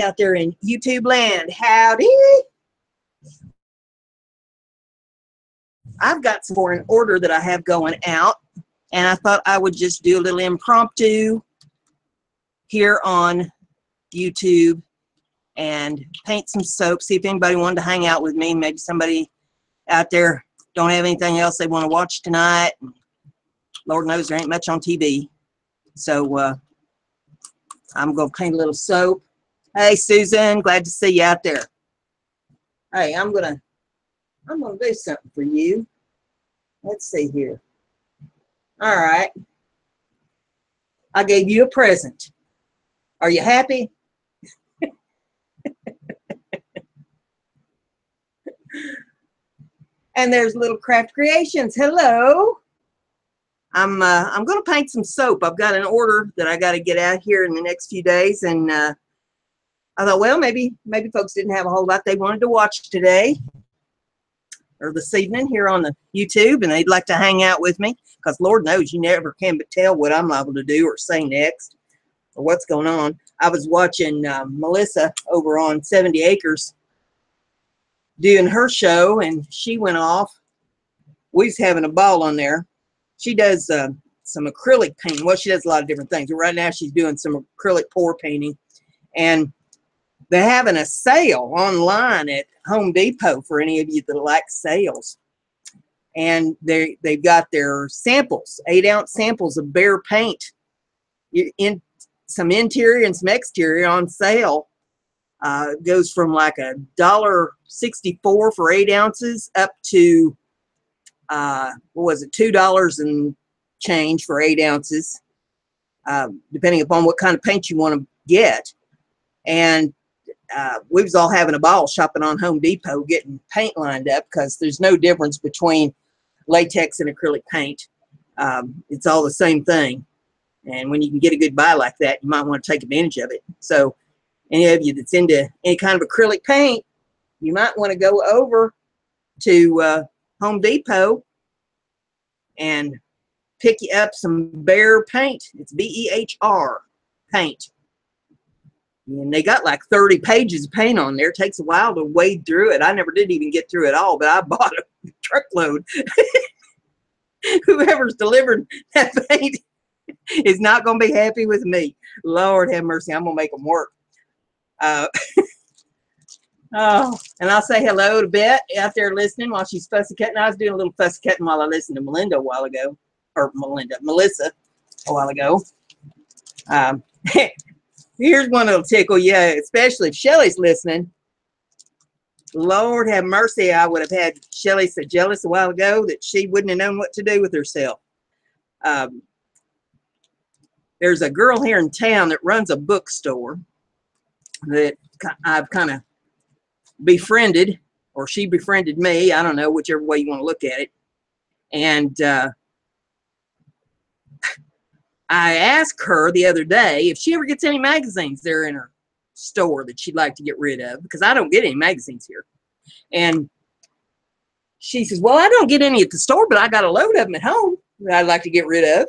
out there in YouTube land. Howdy. I've got some for an order that I have going out, and I thought I would just do a little impromptu here on YouTube and paint some soap, see if anybody wanted to hang out with me. Maybe somebody out there don't have anything else they want to watch tonight. Lord knows there ain't much on TV. So I'm going to paint a little soap. Hey, Susan, glad to see you out there. Hey, I'm gonna do something for you. Let's see here. All right. I gave you a present. Are you happy? And there's Little Craft Creations. Hello. I'm going to paint some soap. I've got an order that I got to get out here in the next few days, and I thought, well, maybe folks didn't have a whole lot they wanted to watch today or this evening here on the YouTube, and they'd like to hang out with me, because Lord knows you never can but tell what I'm liable to do or say next or what's going on. I was watching Melissa over on 70 Acres doing her show, and she went off. We was having a ball on there. She does some acrylic painting. Well, she does a lot of different things, but right now she's doing some acrylic pour painting, and they're having a sale online at Home Depot for any of you that like sales. And they've got their samples, 8-ounce samples of bare paint, in some interior and some exterior on sale. Goes from like $1.64 for 8 ounces up to what was it, $2 and change for 8 ounces, depending upon what kind of paint you want to get. And we was all having a ball shopping on Home Depot, getting paint lined up, because there's no difference between latex and acrylic paint. It's all the same thing. And when you can get a good buy like that, you might want to take advantage of it. So any of you that's into any kind of acrylic paint, you might want to go over to Home Depot and pick you up some bare paint. It's B-E-H-R paint. And they got like 30 pages of paint on there. It takes a while to wade through it. I never did even get through it all, but I bought a truckload. Whoever's delivered that paint is not going to be happy with me. Lord have mercy. I'm going to make them work. Oh, and I'll say hello to Bet out there listening while she's fussy cutting. I was doing a little fussy cutting while I listened to Melissa a while ago. Here's one that'll tickle you, especially if Shelly's listening. Lord have mercy, I would have had Shelly so jealous a while ago that she wouldn't have known what to do with herself. There's a girl here in town that runs a bookstore that I've kind of befriended, or she befriended me. I don't know, whichever way you want to look at it. And I asked her the other day if she ever gets any magazines there in her store that she'd like to get rid of, because I don't get any magazines here. And she says, well, I don't get any at the store, but I got a load of them at home that I'd like to get rid of.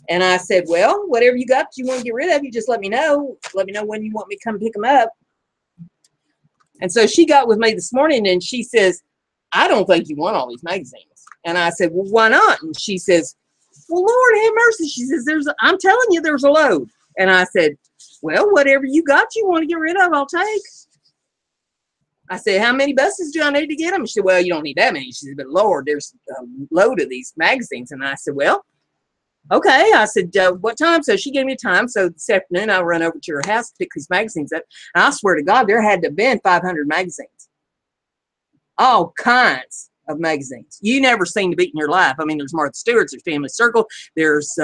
And I said, well, whatever you got that you want to get rid of, you just let me know. Let me know when you want me to come pick them up. And so she got with me this morning, and she says, I don't think you want all these magazines. And I said, well, why not? And she says, well, Lord have mercy. She says, I'm telling you, there's a load. And I said, well, whatever you got you want to get rid of, I'll take. I said, how many buses do I need to get them? She said, well, you don't need that many. She said, but Lord, there's a load of these magazines. And I said, well, okay. I said, what time? So she gave me time. So this afternoon, I'll run over to her house to pick these magazines up. And I swear to God, there had to have been 500 magazines. All kinds of magazines. You never seen to beat in your life. I mean, there's Martha Stewart's, there's Family Circle, there's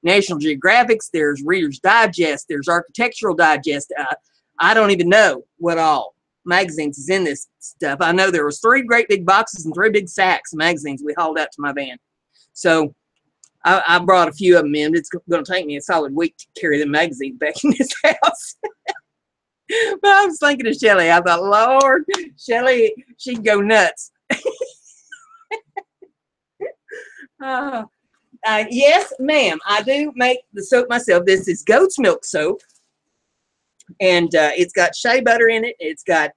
National Geographics, there's Reader's Digest, there's Architectural Digest. I don't even know what all magazines is in this stuff. I know there was 3 great big boxes and 3 big sacks of magazines we hauled out to my van. So I brought a few of them in. It's going to take me a solid week to carry the magazines back in this house. But I was thinking of Shelly. I thought, Lord, Shelly, she'd go nuts. Yes, ma'am, I do make the soap myself. This is goat's milk soap. And it's got shea butter in it. It's got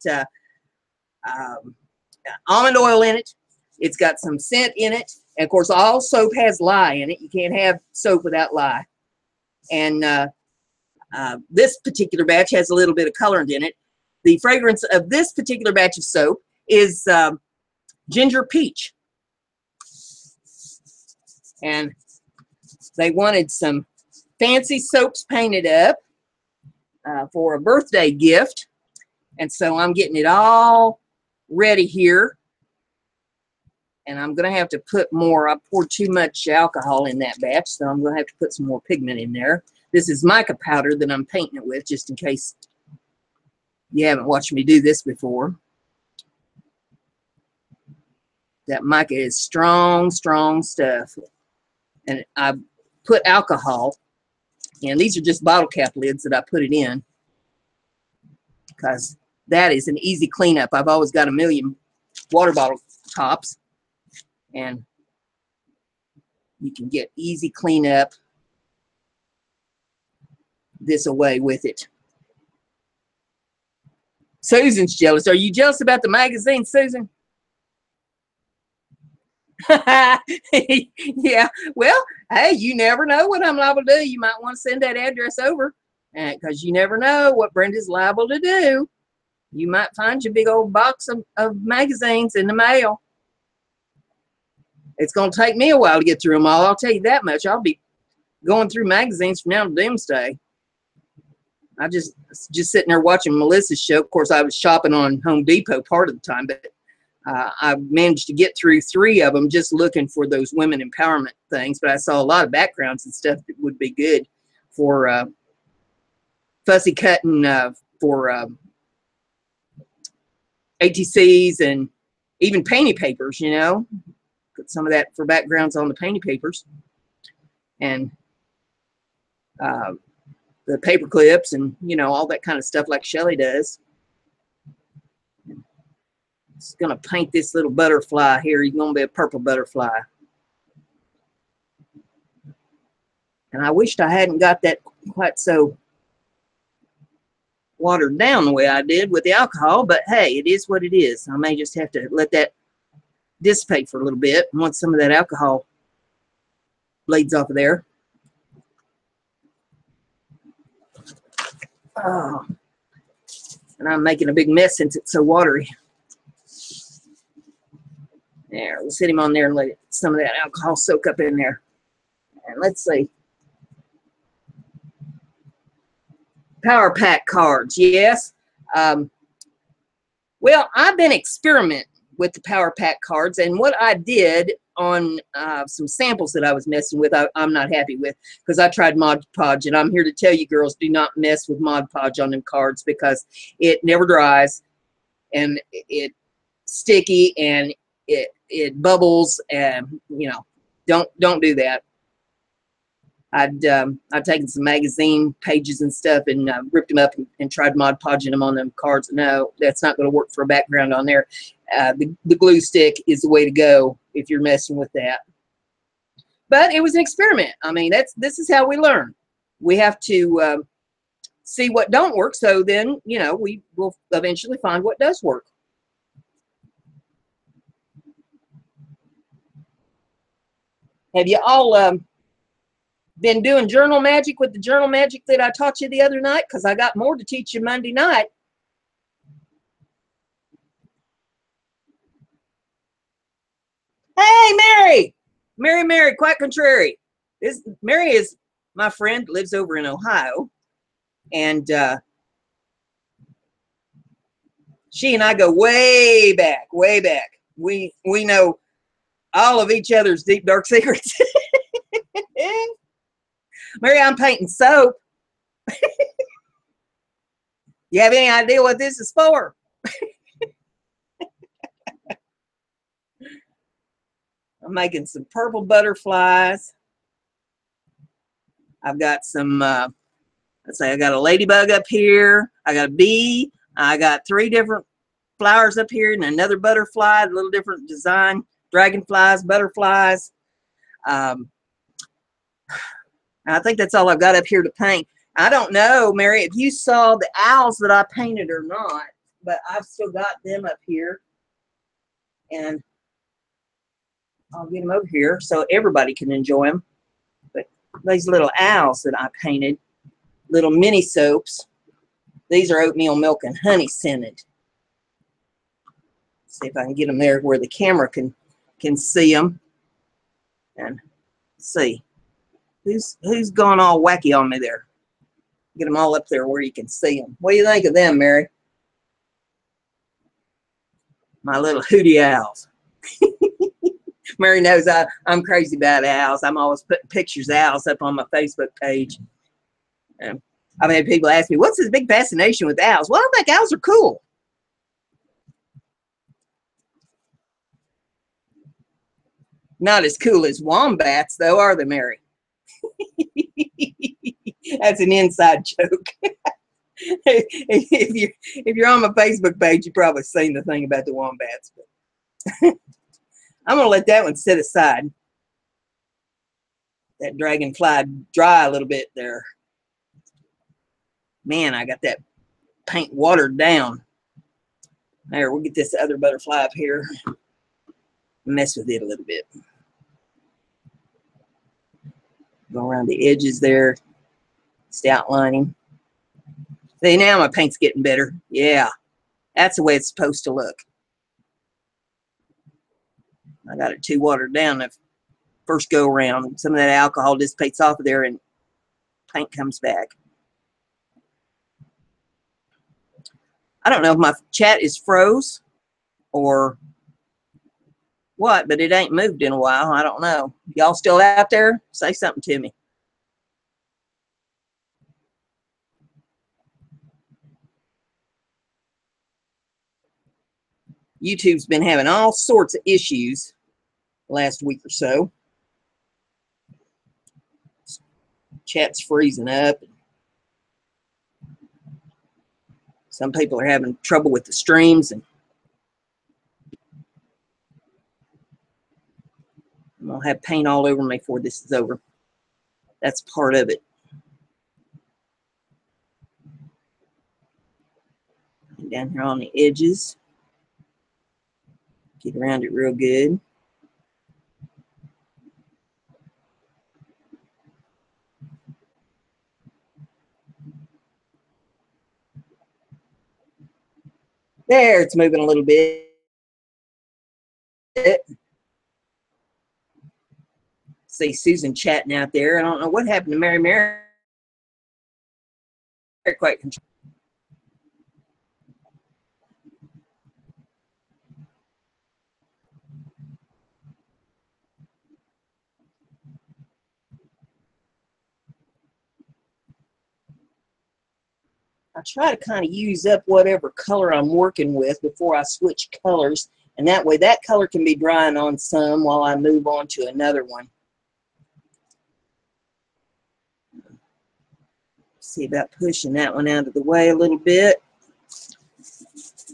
almond oil in it. It's got some scent in it. And of course, all soap has lye in it. You can't have soap without lye. And this particular batch has a little bit of colorant in it. The fragrance of this particular batch of soap is ginger peach. And they wanted some fancy soaps painted up for a birthday gift. And so I'm getting it all ready here. And I'm going to have to put more. I poured too much alcohol in that batch, so I'm going to have to put some more pigment in there. This is mica powder that I'm painting it with, just in case you haven't watched me do this before. That mica is strong, strong stuff. And I put alcohol, and these are just bottle cap lids that I put it in, because that is an easy cleanup. I've always got a million water bottle tops, and you can get easy cleanup this away with it. Susan's jealous. Are you jealous about the magazine, Susan? Yeah, well, hey, you never know what I'm liable to do. You might want to send that address over, because you never know what Brenda's liable to do. You might find your big old box of magazines in the mail. It's going to take me a while to get through them all. I'll tell you that much. I'll be going through magazines from now to doomsday. I just sitting there watching Melissa's show. Of course, I was shopping on Home Depot part of the time, but I managed to get through 3 of them just looking for those women empowerment things. But I saw a lot of backgrounds and stuff that would be good for fussy cutting for ATCs and even painty papers, you know. Put some of that for backgrounds on the painty papers. And the paper clips and, you know, all that kind of stuff like Shelly does. Just going to paint this little butterfly here. He's going to be a purple butterfly. And I wished I hadn't got that quite so watered down the way I did with the alcohol, but hey, it is what it is. I may just have to let that dissipate for a little bit once some of that alcohol bleeds off of there. Oh, and I'm making a big mess since it's so watery. There, we'll sit him on there and let some of that alcohol soak up in there. And let's see. Power pack cards, yes. Well, I've been experimenting with the power pack cards, and what I did on some samples that I was messing with, I'm not happy with, because I tried Mod Podge, and I'm here to tell you girls, do not mess with Mod Podge on them cards, because it never dries, and it's sticky, and it bubbles, and you know, don't do that. I'd taken some magazine pages and stuff and ripped them up and tried Mod Podging them on them cards. No, that's not going to work for a background on there. The glue stick is the way to go if you're messing with that. But it was an experiment. I mean, this is how we learn. We have to see what don't work, so then, you know, we will eventually find what does work. Have you all been doing journal magic with the journal magic that I taught you the other night? Because I got more to teach you Monday night. Hey, Mary, quite contrary. Mary is my friend, lives over in Ohio, and she and I go way back, way back. We know all of each other's deep, dark secrets. Mary, I'm painting soap. You have any idea what this is for? I'm making some purple butterflies. I've got some, let's say I got a ladybug up here. I got a bee. I got 3 different flowers up here and another butterfly, a little different design, dragonflies, butterflies. I think that's all I've got up here to paint. I don't know, Mary, if you saw the owls that I painted or not, but I've still got them up here. And I'll get them over here so everybody can enjoy them. But these little owls that I painted, little mini soaps, these are oatmeal milk and honey scented. See if I can get them there where the camera can see them. And see who's gone all wacky on me there. Get them all up there where you can see them. What do you think of them, Mary? My little hootie owls. Mary knows I'm crazy about owls. I'm always putting pictures of owls up on my Facebook page. I've had people ask me, what's this big fascination with owls? Well, I think owls are cool. Not as cool as wombats, though, are they, Mary? That's an inside joke. if you're on my Facebook page, you've probably seen the thing about the wombats. But I'm going to let that one sit aside. That dragonfly dry a little bit there. Man, I got that paint watered down. There, we'll get this other butterfly up here. Mess with it a little bit. Go around the edges there. Just outlining. See, now my paint's getting better. Yeah, that's the way it's supposed to look. I got it too watered down the first go around. Some of that alcohol dissipates off of there and paint comes back. I don't know if my chat is froze or what, but it ain't moved in a while. I don't know. Y'all still out there? Say something to me. YouTube's been having all sorts of issues last week or so. Chat's freezing up. Some people are having trouble with the streams, and I'm gonna have paint all over me before this is over. That's part of it. And down here on the edges. Get around it real good. There, it's moving a little bit. See Susan chatting out there. I don't know what happened to Mary. Quite control. I try to kind of use up whatever color I'm working with before I switch colors, and that way that color can be drying on some while I move on to another one. See about pushing that one out of the way a little bit.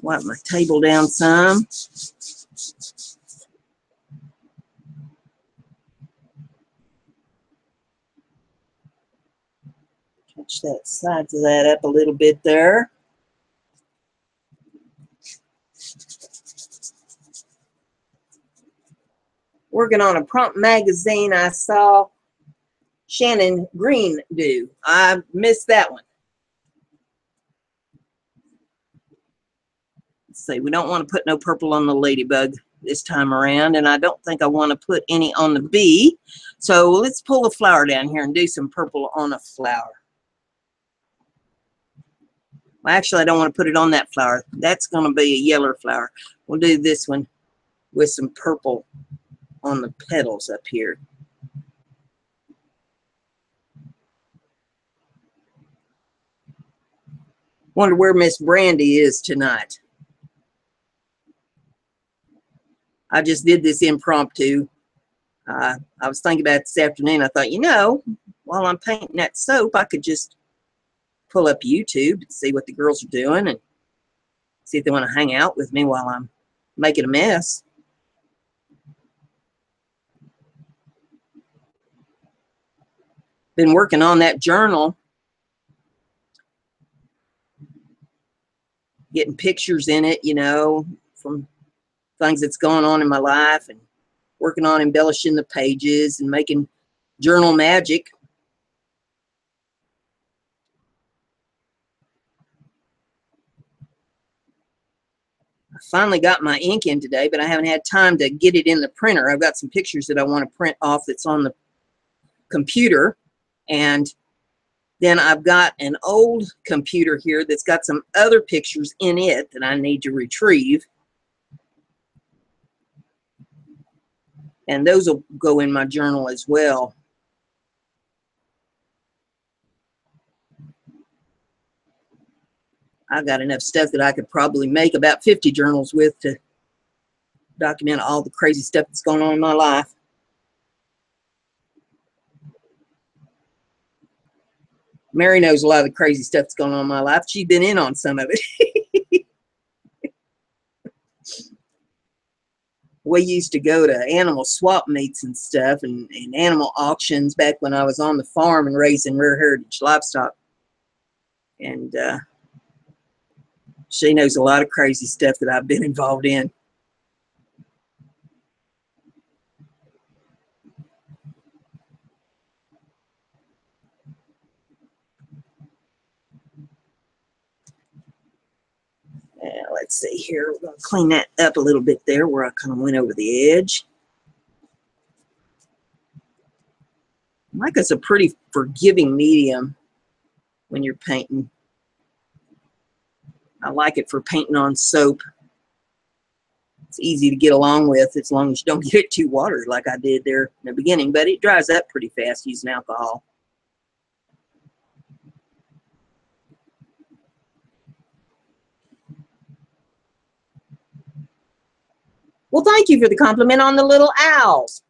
Wipe my table down some. Touch that sides of that up a little bit there. Working on a prompt magazine I saw Shannon Green do. I missed that one. Let's see, we don't want to put no purple on the ladybug this time around, and I don't think I want to put any on the bee. So let's pull a flower down here and do some purple on a flower. Well, actually, I don't want to put it on that flower. That's going to be a yellow flower. We'll do this one with some purple on the petals up here. Wonder where Miss Brandy is tonight. I just did this impromptu. I was thinking about it this afternoon. I thought, you know, while I'm painting that soap, I could just pull up YouTube and see what the girls are doing and see if they want to hang out with me while I'm making a mess. Been working on that journal getting pictures in it, you know, from things that's going on in my life, and working on embellishing the pages and making journal magic. I finally got my ink in today, but I haven't had time to get it in the printer. I've got some pictures that I want to print off that's on the computer, and then I've got an old computer here that's got some other pictures in it that I need to retrieve. And those will go in my journal as well. I've got enough stuff that I could probably make about 50 journals with to document all the crazy stuff that's going on in my life. Mary knows a lot of the crazy stuff that's going on in my life. She's been in on some of it. We used to go to animal swap meets and stuff, and animal auctions back when I was on the farm and raising rare heritage livestock. And she knows a lot of crazy stuff that I've been involved in. Let's see here. We're going to clean that up a little bit there where I kind of went over the edge. Mica's a pretty forgiving medium when you're painting. I like it for painting on soap. It's easy to get along with as long as you don't get it too watery like I did there in the beginning, but it dries up pretty fast using alcohol. Well, thank you for the compliment on the little owls.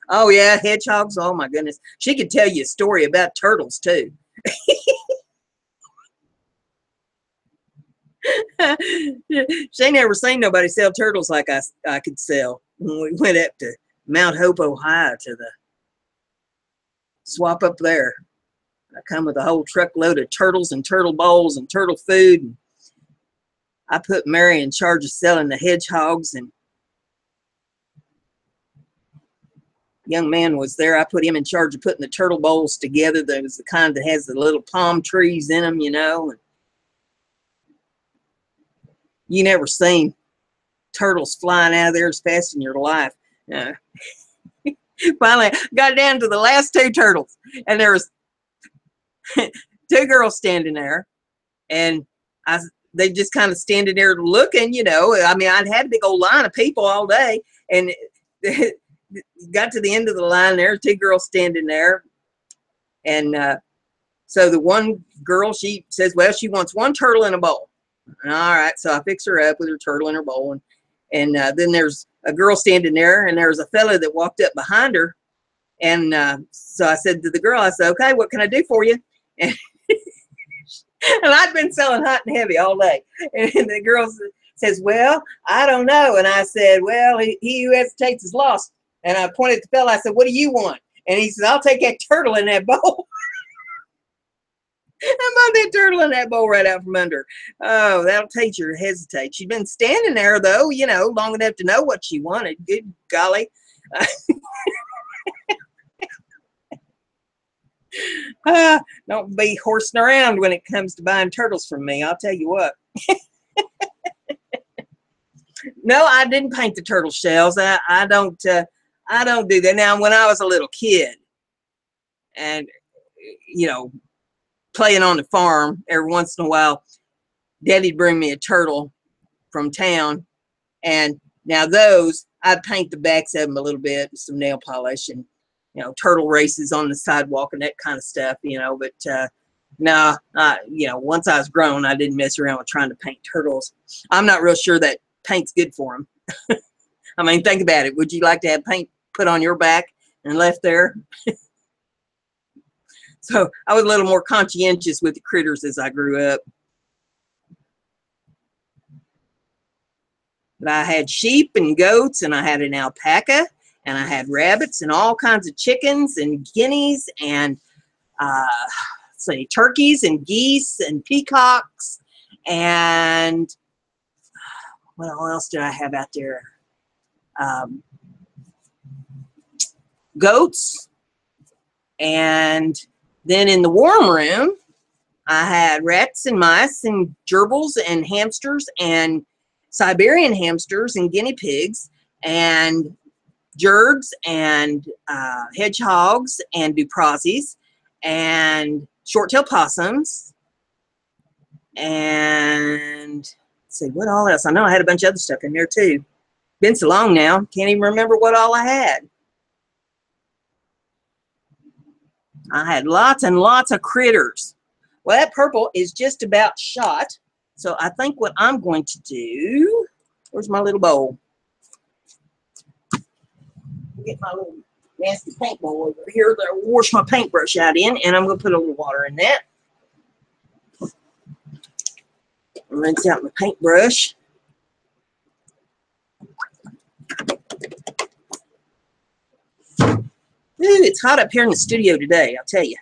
Oh, yeah, hedgehogs. Oh, my goodness. She could tell you a story about turtles, too. She never seen nobody sell turtles like I could sell. When we went up to Mount Hope, Ohio to the swap up there, I come with a whole truckload of turtles and turtle bowls and turtle food. And I put Mary in charge of selling the hedgehogs, and young man was there. I put him in charge of putting the turtle bowls together. There was the kind that has the little palm trees in them, you know. And you never seen turtles flying out of there as fast in your life. Finally, got down to the last two turtles, and there was two girls standing there, and they just kind of standing there looking, you know. I mean, I'd had a big old line of people all day, and got to the end of the line there, two girls standing there, and so the one girl, she says, well, she wants one turtle in a bowl. All right, so I fix her up with her turtle in her bowl, and then there's a girl standing there, and there was a fellow that walked up behind her, and so I said to the girl, I said, okay, what can I do for you? And, and I'd been selling hot and heavy all day, and the girl says, well, I don't know. And I said, well, he who hesitates is lost. And I pointed at the fellow, I said, what do you want? And he said, I'll take that turtle in that bowl. I moved that turtle in that bowl right out from under. Oh, that'll teach her to hesitate. She'd been standing there, though, you know, long enough to know what she wanted. Good golly. Don't be horsing around when it comes to buying turtles from me. I'll tell you what. No, I didn't paint the turtle shells. I don't do that. Now, when I was a little kid, and you know, playing on the farm, every once in a while, Daddy'd bring me a turtle from town, and now those I'd paint the backs of them a little bit with some nail polish, and you know, turtle races on the sidewalk and that kind of stuff, you know. But no, you know, once I was grown, I didn't mess around with trying to paint turtles. I'm not real sure that paint's good for them. I mean, think about it. Would you like to have paint put on your back and left there? So I was a little more conscientious with the critters as I grew up. But I had sheep and goats, and I had an alpaca, and I had rabbits and all kinds of chickens and guineas and say turkeys and geese and peacocks And what else did I have out there? Goats. And then in the warm room, I had rats and mice and gerbils and hamsters and Siberian hamsters and guinea pigs and Jerds and hedgehogs and duprazis and short-tailed possums and let's see what all else. I know I had a bunch of other stuff in there too. Been so long now, can't even remember what all I had. I had lots and lots of critters. Well, that purple is just about shot. So I think what I'm going to do, where's my little bowl? Get my little nasty paint bowl over here that I'll wash my paintbrush out in, and I'm going to put a little water in that. Rinse out my paintbrush. Ooh, it's hot up here in the studio today, I'll tell you.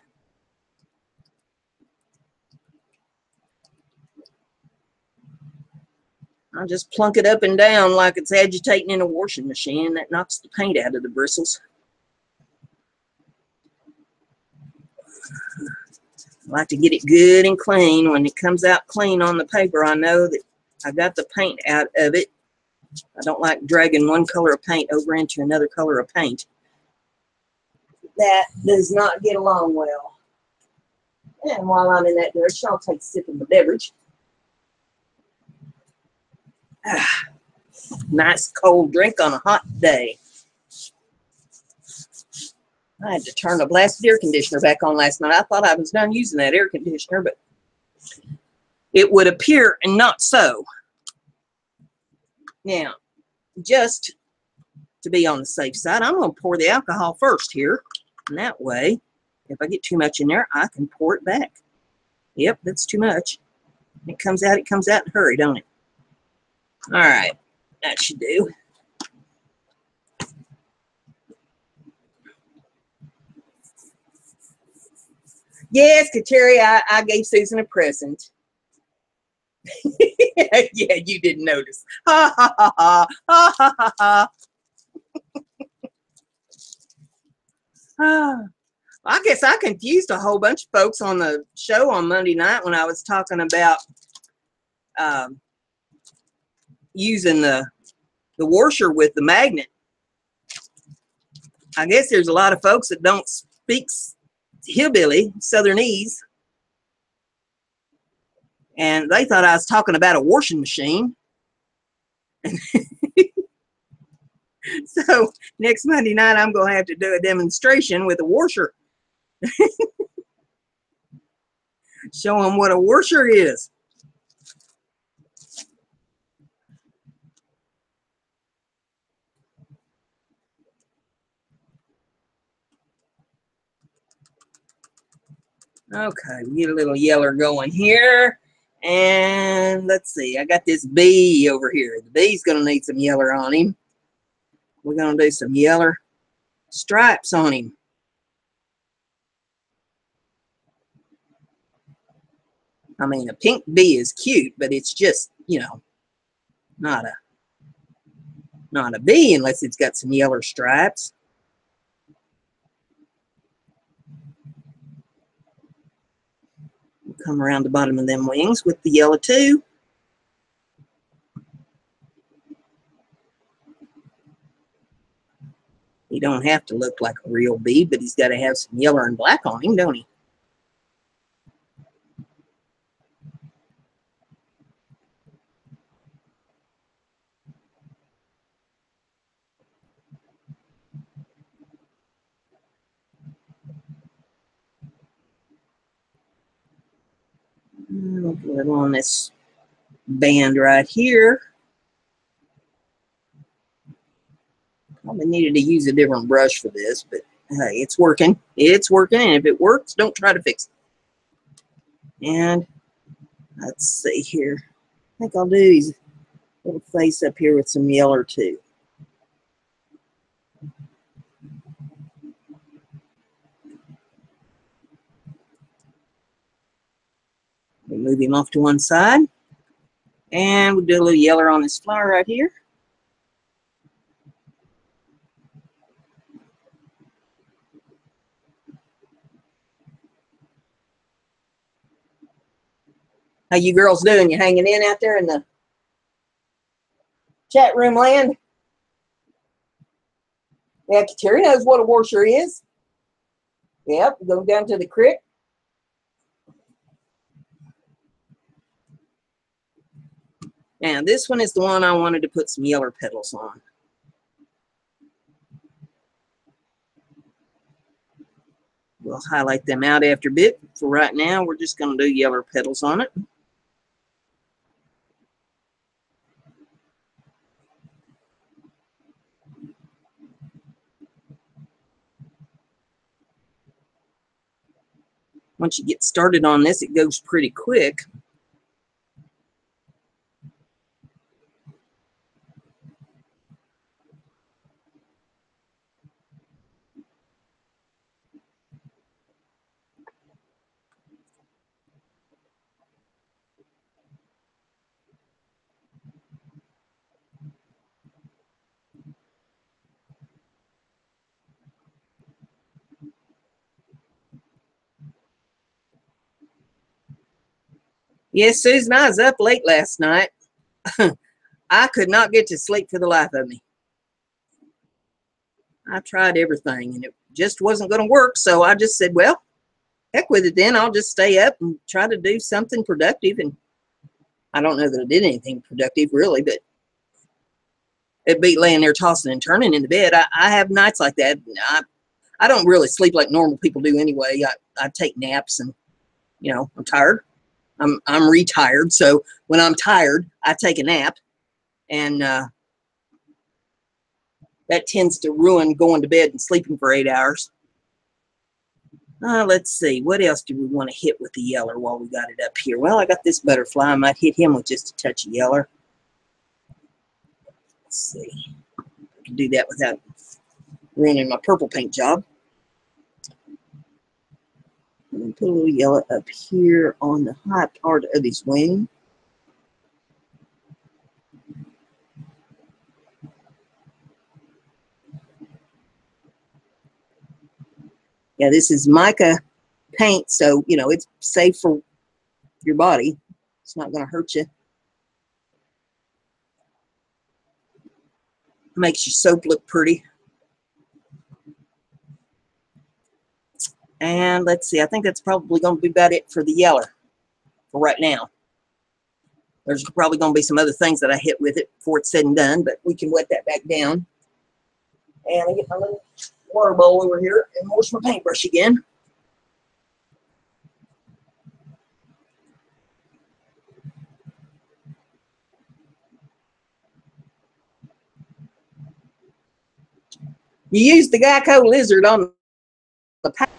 I'll just plunk it up and down like it's agitating in a washing machine. That knocks the paint out of the bristles. I like to get it good and clean. When it comes out clean on the paper, I know that I got the paint out of it. I don't like dragging one color of paint over into another color of paint. That does not get along well. And while I'm in that direction, I'll take a sip of the beverage. Nice cold drink on a hot day. I had to turn the blasted air conditioner back on last night. I thought I was done using that air conditioner, but it would appear and not so. Now, just to be on the safe side, I'm going to pour the alcohol first here. And that way, if I get too much in there, I can pour it back. Yep, that's too much. It comes out in a hurry, don't it? All right, that should do. Yes, Kateri, I gave Susan a present. Yeah, you didn't notice. Ha ha ha ha ha ha ha. I guess I confused a whole bunch of folks on the show on Monday night when I was talking about using the washer with the magnet. I guess there's a lot of folks that don't speak hillbilly, Southernese, and they thought I was talking about a washing machine. So next Monday night, I'm going to have to do a demonstration with a washer. Show them what a washer is. Okay, we get a little yeller going here. And let's see, I got this bee over here. The bee's going to need some yeller on him. We're going to do some yeller stripes on him. I mean, a pink bee is cute, but it's just, you know, not a bee unless it's got some yeller stripes. We'll come around the bottom of them wings with the yellow too. He don't have to look like a real bee, but he's got to have some yellow and black on him, don't he? I'll put it on this band right here. Probably needed to use a different brush for this, but hey, it's working. It's working, and if it works, don't try to fix it. And let's see here. I think I'll do his little face up here with some yeller too. We move him off to one side. And we'll do a little yellow on this flower right here. How you girls doing? You hanging in out there in the chat room land? Yeah, Terry knows what a washer is. Yep, go down to the creek. Now this one is the one I wanted to put some yellow petals on. We'll highlight them out after a bit. For right now, we're just going to do yellow petals on it. Once you get started on this, it goes pretty quick. Yes, Susan, I was up late last night. I could not get to sleep for the life of me. I tried everything and it just wasn't going to work. So I just said, well, heck with it then. I'll just stay up and try to do something productive. And I don't know that I did anything productive really, but it'd be laying there tossing and turning in the bed. I have nights like that. I don't really sleep like normal people do anyway. I take naps and, you know, I'm tired. I'm retired. So when I'm tired, I take a nap. And that tends to ruin going to bed and sleeping for 8 hours. Let's see. What else do we want to hit with the yeller while we got it up here? Well, I got this butterfly. I might hit him with just a touch of yeller. Let's see. I can do that without ruining my purple paint job. I'm going to put a little yellow up here on the high part of his wing. Yeah, this is mica paint, so, you know, it's safe for your body. It's not going to hurt you. Makes your soap look pretty. And let's see, I think that's probably going to be about it for the yeller for right now. There's probably going to be some other things that I hit with it before it's said and done, but we can wet that back down. And I get my little water bowl over here and wash my paintbrush again. You use the Geico lizard on the paint.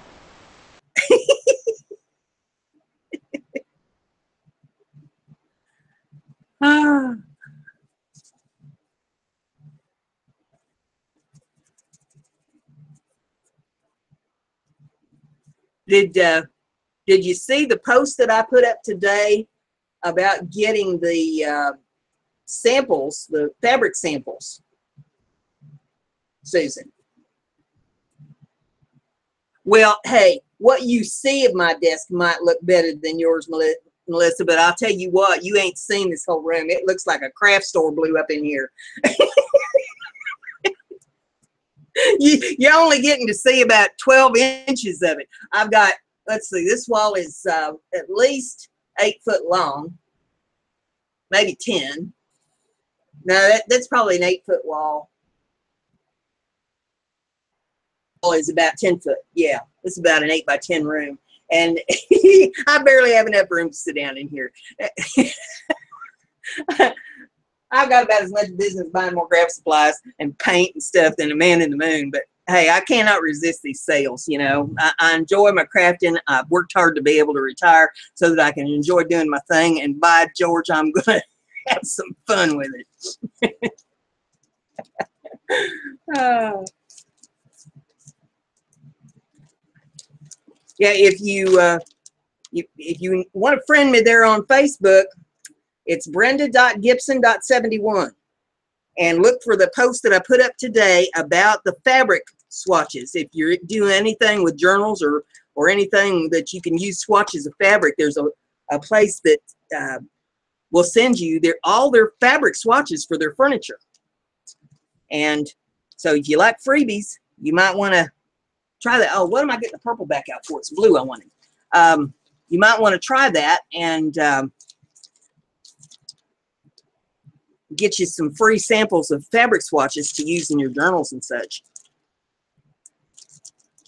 Did you see the post that I put up today about getting the samples, the fabric samples, Susan? Well, hey, what you see of my desk might look better than yours, Melissa, but I'll tell you what, you ain't seen this whole room. It looks like a craft store blew up in here. You're only getting to see about 12 inches of it. I've got, let's see, this wall is at least 8 foot long, maybe 10. No, that's probably an 8 foot wall. Is about 10 foot. Yeah, it's about an 8 by 10 room. And I barely have enough room to sit down in here. I've got about as much business buying more craft supplies and paint and stuff than a man in the moon. But hey, I cannot resist these sales. You know, I enjoy my crafting. I've worked hard to be able to retire so that I can enjoy doing my thing. And by George, I'm going to have some fun with it. Yeah, if you want to friend me there on Facebook, It's brenda.gibson.71. And look for the post that I put up today about the fabric swatches. If you're doing anything with journals or anything that you can use swatches of fabric, there's a place that will send you all their fabric swatches for their furniture. And so if you like freebies, you might want to try that. Oh, what am I getting the purple back out for? It's blue I wanted. You might want to try that and get you some free samples of fabric swatches to use in your journals and such.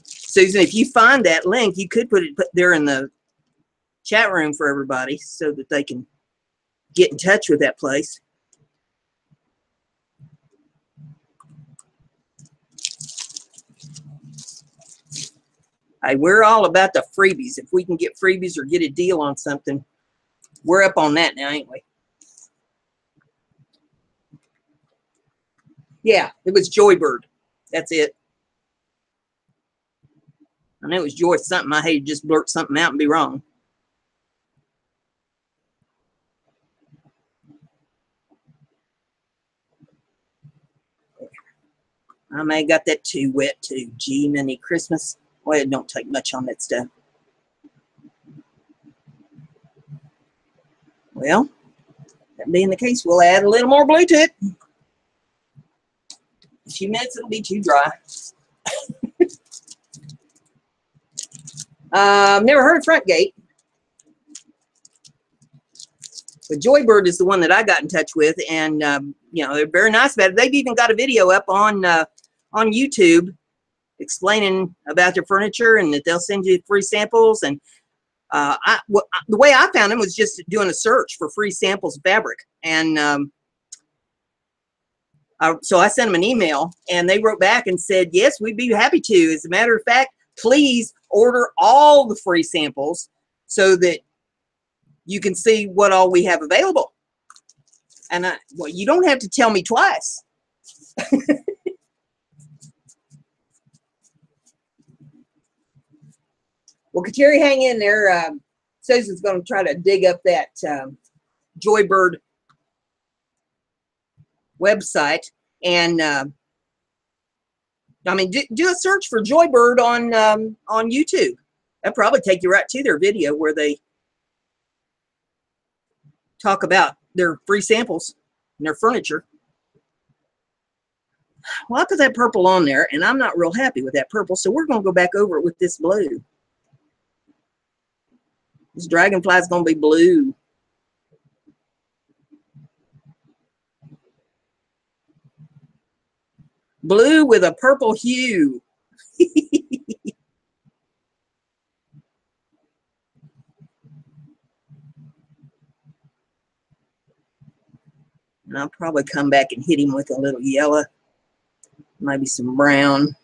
Susan, if you find that link, you could put there in the chat room for everybody so that they can get in touch with that place. Hey, we're all about the freebies. If we can get freebies or get a deal on something, we're up on that now, ain't we? Yeah, it was Joybird. That's it. I know it was Joy something. I hate to just blurt something out and be wrong. I may have got that too wet too. Gee, many Christmas. Well, it don't take much on that stuff. Well, that being the case, we'll add a little more blue to it. In a few minutes, it'll be too dry. Never heard of Front Gate. But Joybird is the one that I got in touch with, and you know, they're very nice about it. They've even got a video up on YouTube explaining about their furniture and that they'll send you free samples. And the way I found them was just doing a search for free samples of fabric, and so I sent them an email, and they wrote back and said, yes, we'd be happy to. As a matter of fact, please order all the free samples so that you can see what all we have available. And well, you don't have to tell me twice. Well, Kateri, hang in there. Susan's going to try to dig up that Joybird website. And I mean, do a search for Joybird on YouTube. That'll probably take you right to their video where they talk about their free samples and their furniture. Well, I put that purple on there, and I'm not real happy with that purple, so we're going to go back over it with this blue. This dragonfly is going to be blue. Blue with a purple hue. And I'll probably come back and hit him with a little yellow, maybe some brown.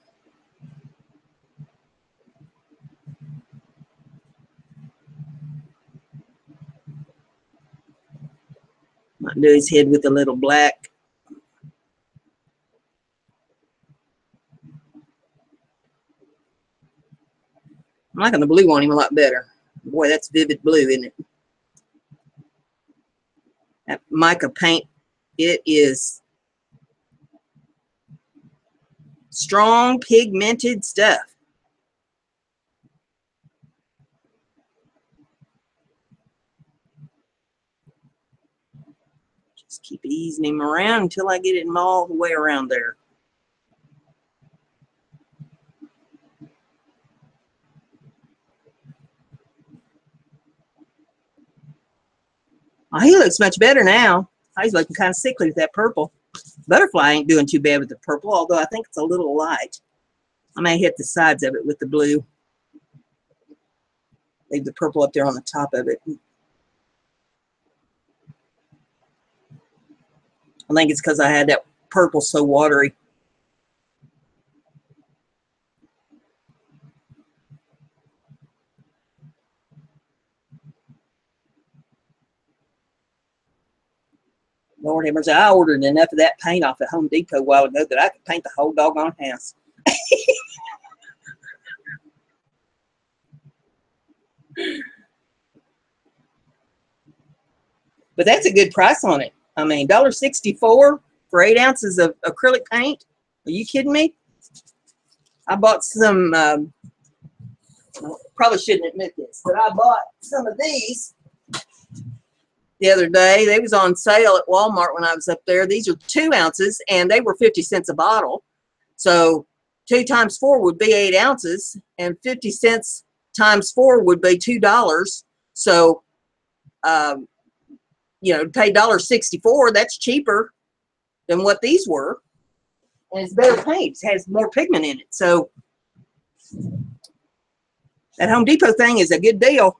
Might do his head with a little black. I'm liking the blue on him a lot better. Boy, that's vivid blue, isn't it? That mica paint, it is strong pigmented stuff. Just keep easing him around until I get him all the way around there. Oh, he looks much better now. He's looking kind of sickly with that purple. Butterfly ain't doing too bad with the purple, although I think it's a little light. I may hit the sides of it with the blue. Leave the purple up there on the top of it. I think it's because I had that purple so watery. Lord have mercy, I ordered enough of that paint off at Home Depot a while ago that I could paint the whole doggone house. But that's a good price on it. I mean, $1.64 for 8 ounces of acrylic paint. Are you kidding me? I bought some, probably shouldn't admit this, but I bought some of these the other day. They was on sale at Walmart when I was up there. These are 2 ounces, and they were 50 cents a bottle. So 2 times 4 would be 8 ounces, and 50 cents times 4 would be $2. So, you know, to pay $1.64, that's cheaper than what these were. And it's better paint. It has more pigment in it. So that Home Depot thing is a good deal.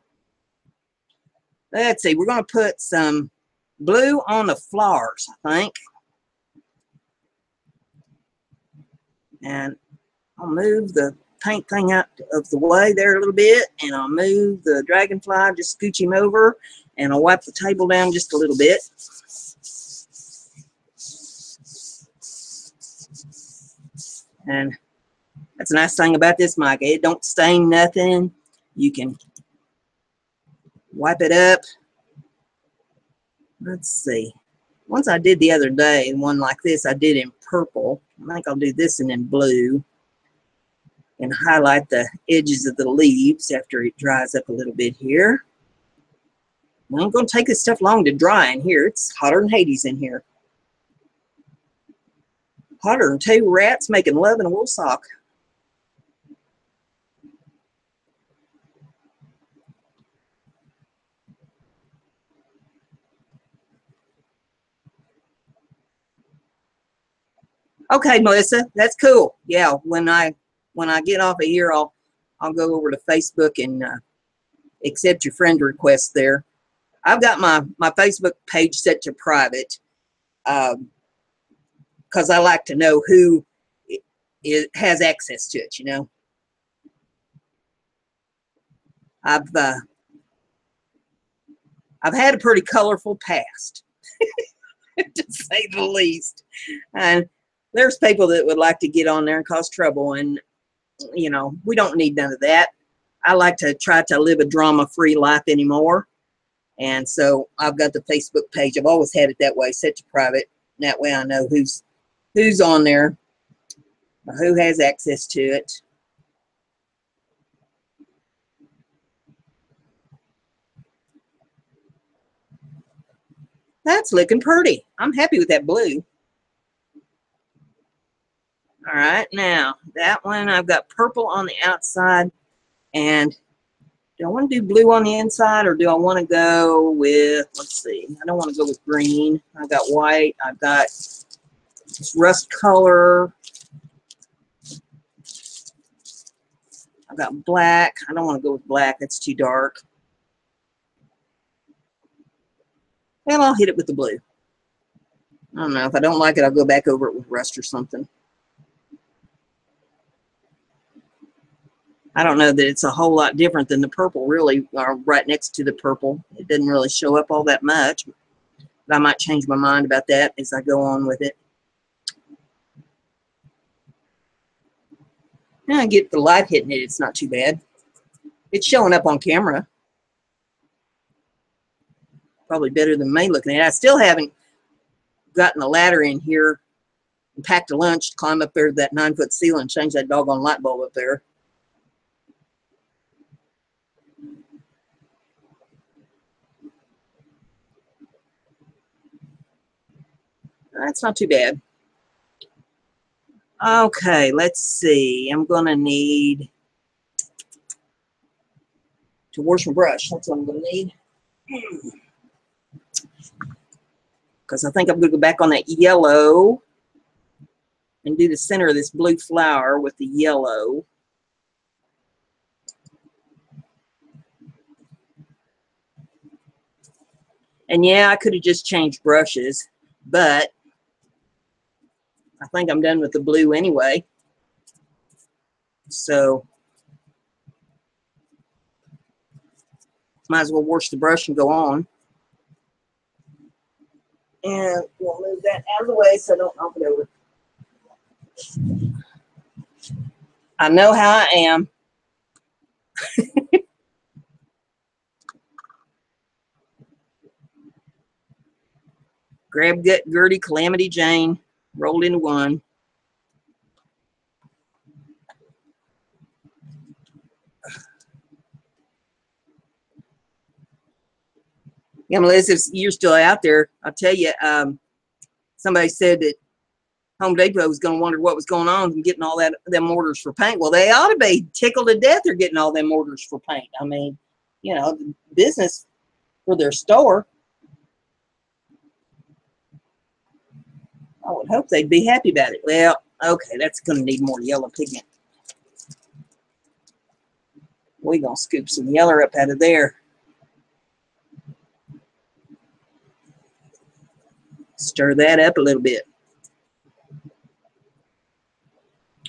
Let's see. We're going to put some blue on the flowers, I think. And I'll move the paint thing out of the way there a little bit. And I'll move the dragonfly, just scooch him over. And I'll wipe the table down just a little bit. And that's a nice thing about this mica. It don't stain nothing. You can wipe it up. Let's see. Once I did the other day, one like this, I did in purple. I think I'll do this in blue and highlight the edges of the leaves after it dries up a little bit here. I ain't going to take this stuff long to dry in here. It's hotter than Hades in here. Hotter than 2 rats making love in a wool sock. Okay, Melissa, that's cool. Yeah, when I get off of here, I'll go over to Facebook and accept your friend request there. I've got my Facebook page set to private because I like to know who has access to it. You know, I've had a pretty colorful past, to say the least, and there's people that would like to get on there and cause trouble, and you know, we don't need none of that. I like to try to live a drama-free life anymore, and so I've got the Facebook page. I've always had it that way, set to private. And that way I know who's on there, who has access to it. That's looking pretty. I'm happy with that blue. All right, now that one I've got purple on the outside, and do I want to do blue on the inside, or do I want to go with, let's see, I don't want to go with green. I've got white, I've got this rust color, I've got black. I don't want to go with black, that's too dark. And I'll hit it with the blue. I don't know, if I don't like it, I'll go back over it with rust or something. I don't know that it's a whole lot different than the purple, really, or right next to the purple. It doesn't really show up all that much. But I might change my mind about that as I go on with it. And I get the light hitting it, it's not too bad. It's showing up on camera. Probably better than me looking at it. I still haven't gotten the ladder in here and packed a lunch to climb up there to that 9-foot ceiling and change that doggone light bulb up there. That's not too bad. Okay, let's see. I'm going to need to wash my brush. That's what I'm going to need. Because I think I'm going to go back on that yellow and do the center of this blue flower with the yellow. And yeah, I could have just changed brushes, but I think I'm done with the blue anyway. So might as well wash the brush and go on. And we'll move that out of the way so I don't knock it over. I know how I am. Grab Gut Gertie, Calamity Jane, rolled into one. Yeah, Melissa, if you're still out there, I'll tell you, somebody said that Home Depot was going to wonder what was going on and getting all them orders for paint. Well, they ought to be tickled to death they're getting all them orders for paint. I mean, you know, the business for their store, I would hope they'd be happy about it. Well, okay, that's going to need more yellow pigment. We're going to scoop some yellow up out of there. Stir that up a little bit.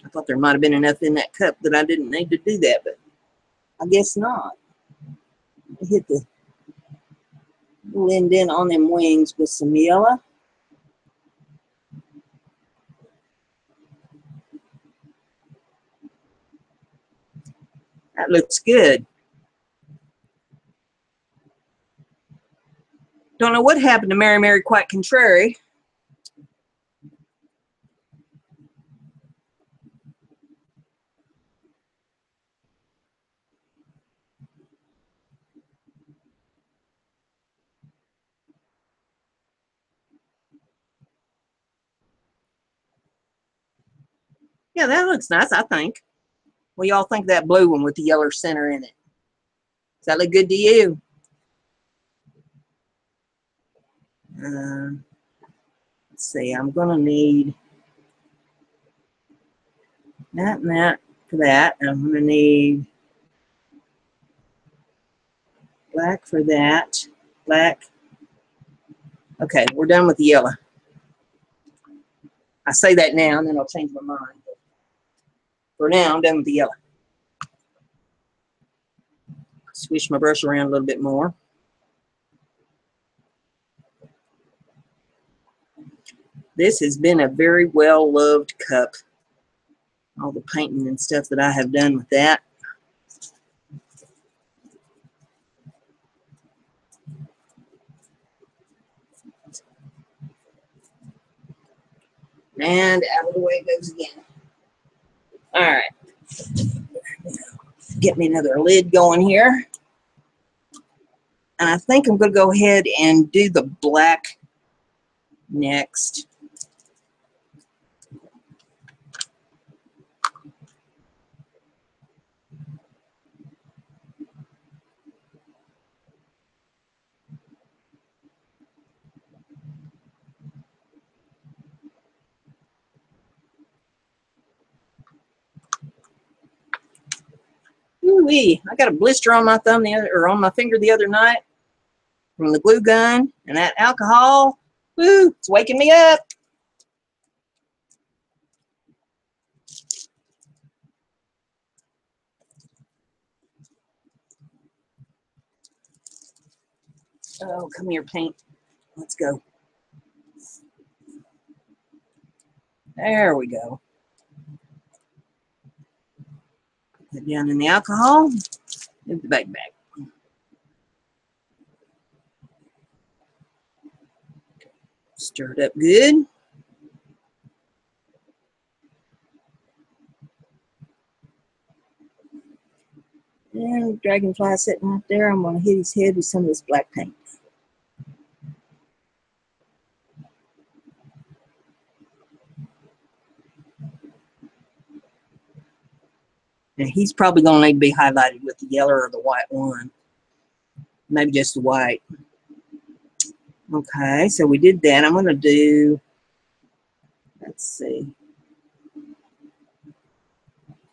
I thought there might have been enough in that cup that I didn't need to do that, but I guess not. Hit the blend in on them wings with some yellow. That looks good. Don't know what happened to Mary Mary Quite Contrary. Yeah, that looks nice, I think. What do y'all think of that blue one with the yellow center in it? Does that look good to you? Let's see, I'm going to need that and that for that. And I'm going to need black for that. Black. Okay, we're done with the yellow. I say that now and then I'll change my mind. For now, I'm done with the yellow. Swish my brush around a little bit more. This has been a very well-loved cup. All the painting and stuff that I have done with that. And out of the way it goes again. All right. Get me another lid going here. And I think I'm going to go ahead and do the black next. Ooh-wee, I got a blister on my thumb on my finger the other night from the glue gun and that alcohol. Woo, it's waking me up. Oh, come here, paint. Let's go. There we go. Put it down in the alcohol. Move the bag back. Stir it up good. And dragonfly sitting right there. I'm going to hit his head with some of this black paint. And he's probably going to need to be highlighted with the yellow or the white one. Maybe just the white. Okay, so we did that. I'm going to do, let's see,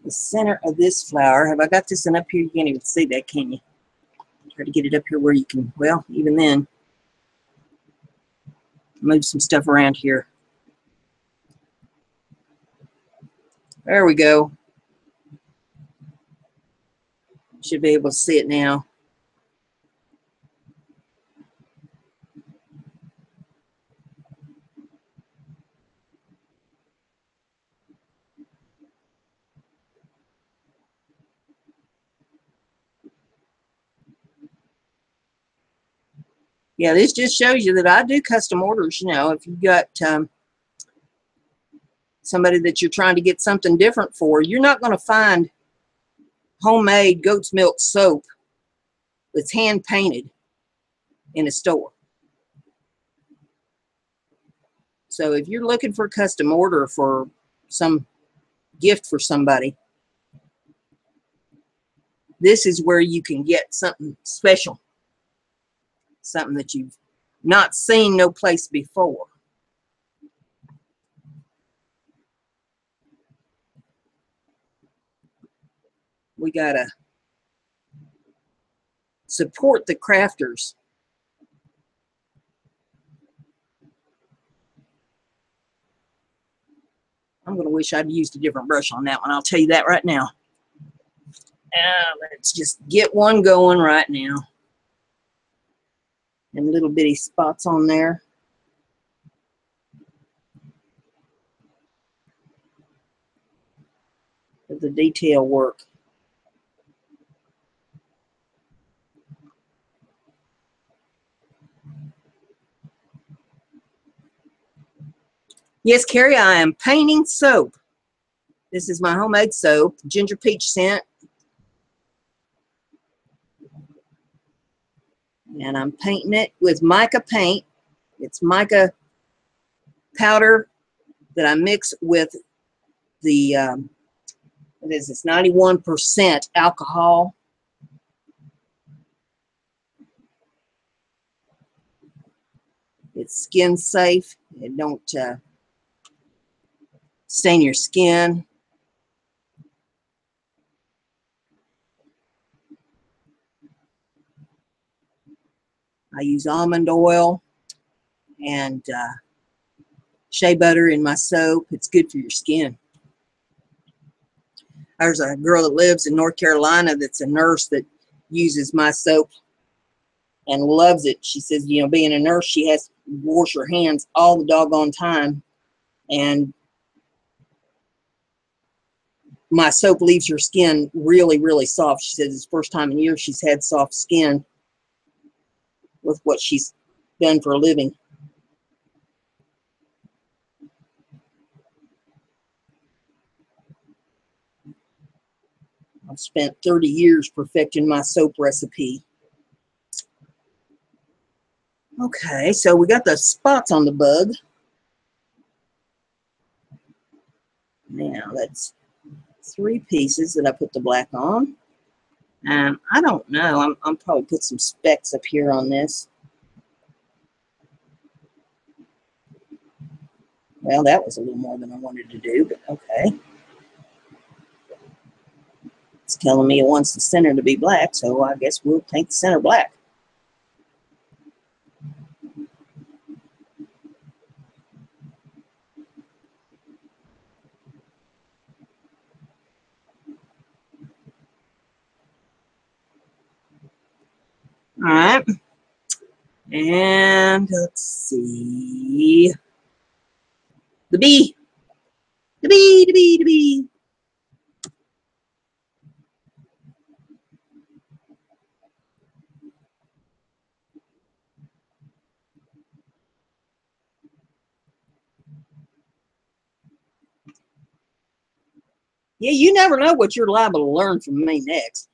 the center of this flower. Have I got this one up here? You can't even see that, can you? Try to get it up here where you can, well, even then, move some stuff around here. There we go. Should be able to see it now. Yeah, this just shows you that I do custom orders. You know, if you've got somebody that you're trying to get something different for, you're not going to find homemade goat's milk soap that's hand painted in a store. So if you're looking for a custom order for some gift for somebody, this is where you can get something special, something that you've not seen no place before. We gotta support the crafters. I'm gonna wish I'd used a different brush on that one. I'll tell you that right now. Let's just get one going right now. And little bitty spots on there. For the detail work. Yes, Carrie, I am painting soap. This is my homemade soap, ginger peach scent. And I'm painting it with mica paint. It's mica powder that I mix with the, what is this, 91% alcohol. It's skin safe. It don't stain your skin. I use almond oil and shea butter in my soap. It's good for your skin. There's a girl that lives in North Carolina that's a nurse that uses my soap and loves it. She says, you know, being a nurse, she has to wash her hands all the doggone time. And my soap leaves her skin really, really soft. She says it's the first time in years she's had soft skin with what she's done for a living. I've spent 30 years perfecting my soap recipe. Okay, so we got the spots on the bug. Now that's 3 pieces that I put the black on. I don't know. I'm probably put some specks up here on this. Well, that was a little more than I wanted to do, but okay. It's telling me it wants the center to be black, so I guess we'll paint the center black. All right. And let's see. The bee. The bee, the bee, the bee. Yeah, you never know what you're liable to learn from me next.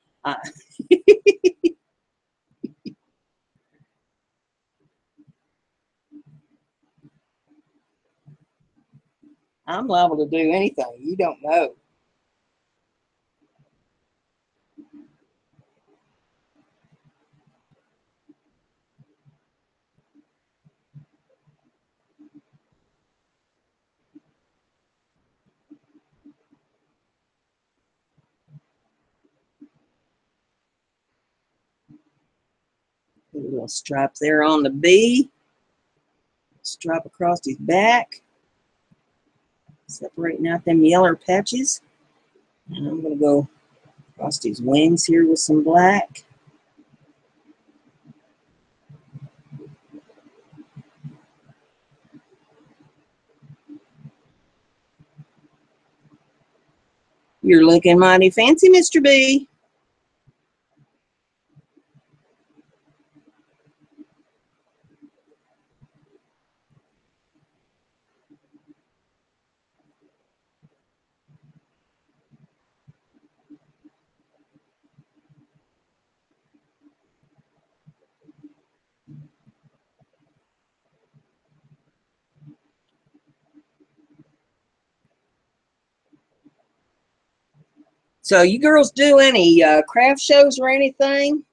I'm liable to do anything. You don't know. Put a little stripe there on the bee. Stripe across his back. Separating out them yellow patches. And I'm going to go across his wings here with some black. You're looking mighty fancy, Mr. Bee. So you girls do any craft shows or anything?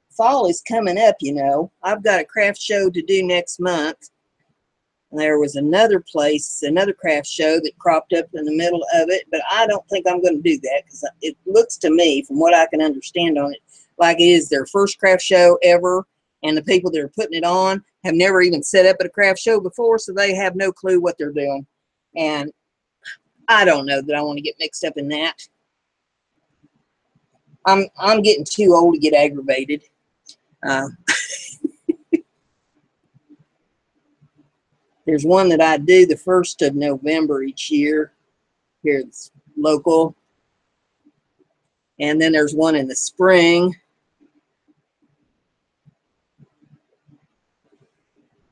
Fall is coming up, you know. I've got a craft show to do next month. And there was another place, another craft show that cropped up in the middle of it, but I don't think I'm going to do that because it looks to me, from what I can understand on it, like it is their first craft show ever, and the people that are putting it on have never even set up at a craft show before, so they have no clue what they're doing. And I don't know that I want to get mixed up in that. I'm getting too old to get aggravated. There's one that I do the 1st of November each year. Here it's local. And then there's one in the spring.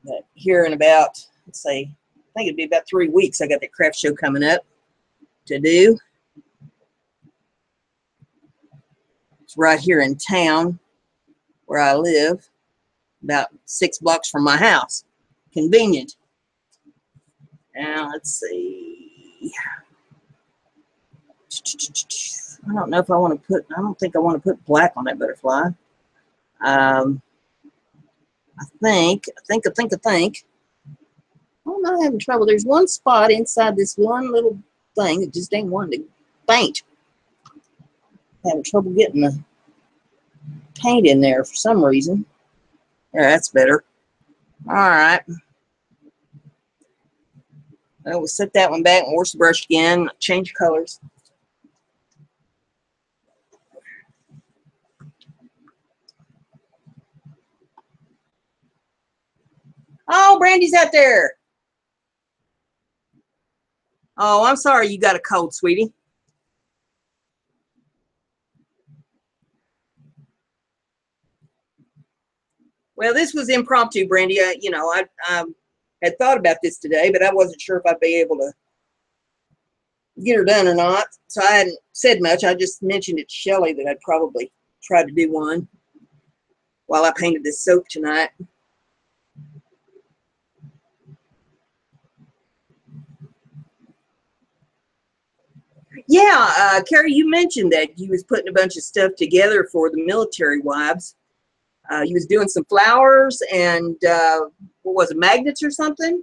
But here in about, let's say, I think it'd be about 3 weeks, I got the craft show coming up to do. It's right here in town where I live, about 6 blocks from my house. Convenient. Now, let's see. I don't know if I want to put, I don't think I want to put black on that butterfly. I think. Oh, I'm not having trouble. There's one spot inside this one little thing that just ain't wanting to paint. Having trouble getting the paint in there for some reason. There, that's better. All right. We'll set that one back and wash the brush again. Change colors. Oh, Brandy's out there. Oh, I'm sorry you got a cold, sweetie. Well, this was impromptu, Brandy. You know, I had thought about this today, but I wasn't sure if I'd be able to get her done or not. So I hadn't said much. I just mentioned it to Shelly that I'd probably try to do one while I painted this soap tonight. Yeah, Carrie, you mentioned that you was putting a bunch of stuff together for the military wives. You was doing some flowers and what was it, magnets or something?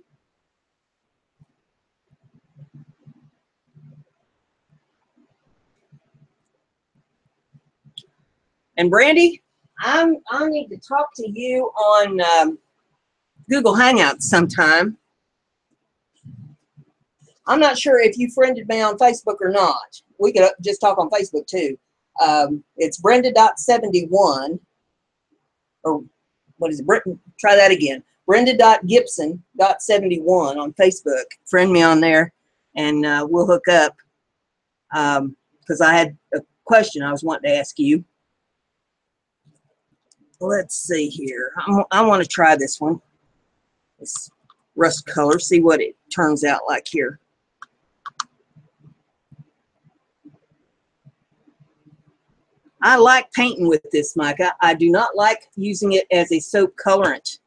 And Brandy, I need to talk to you on Google Hangouts sometime. I'm not sure if you friended me on Facebook or not. We could just talk on Facebook too. It's brenda.71, or what is it? Try that again. brenda.gibson.71 on Facebook. Friend me on there, and we'll hook up. Because I had a question I was wanting to ask you. Let's see here. I want to try this one. This rust color. See what it turns out like here. I like painting with this, Micah. I do not like using it as a soap colorant.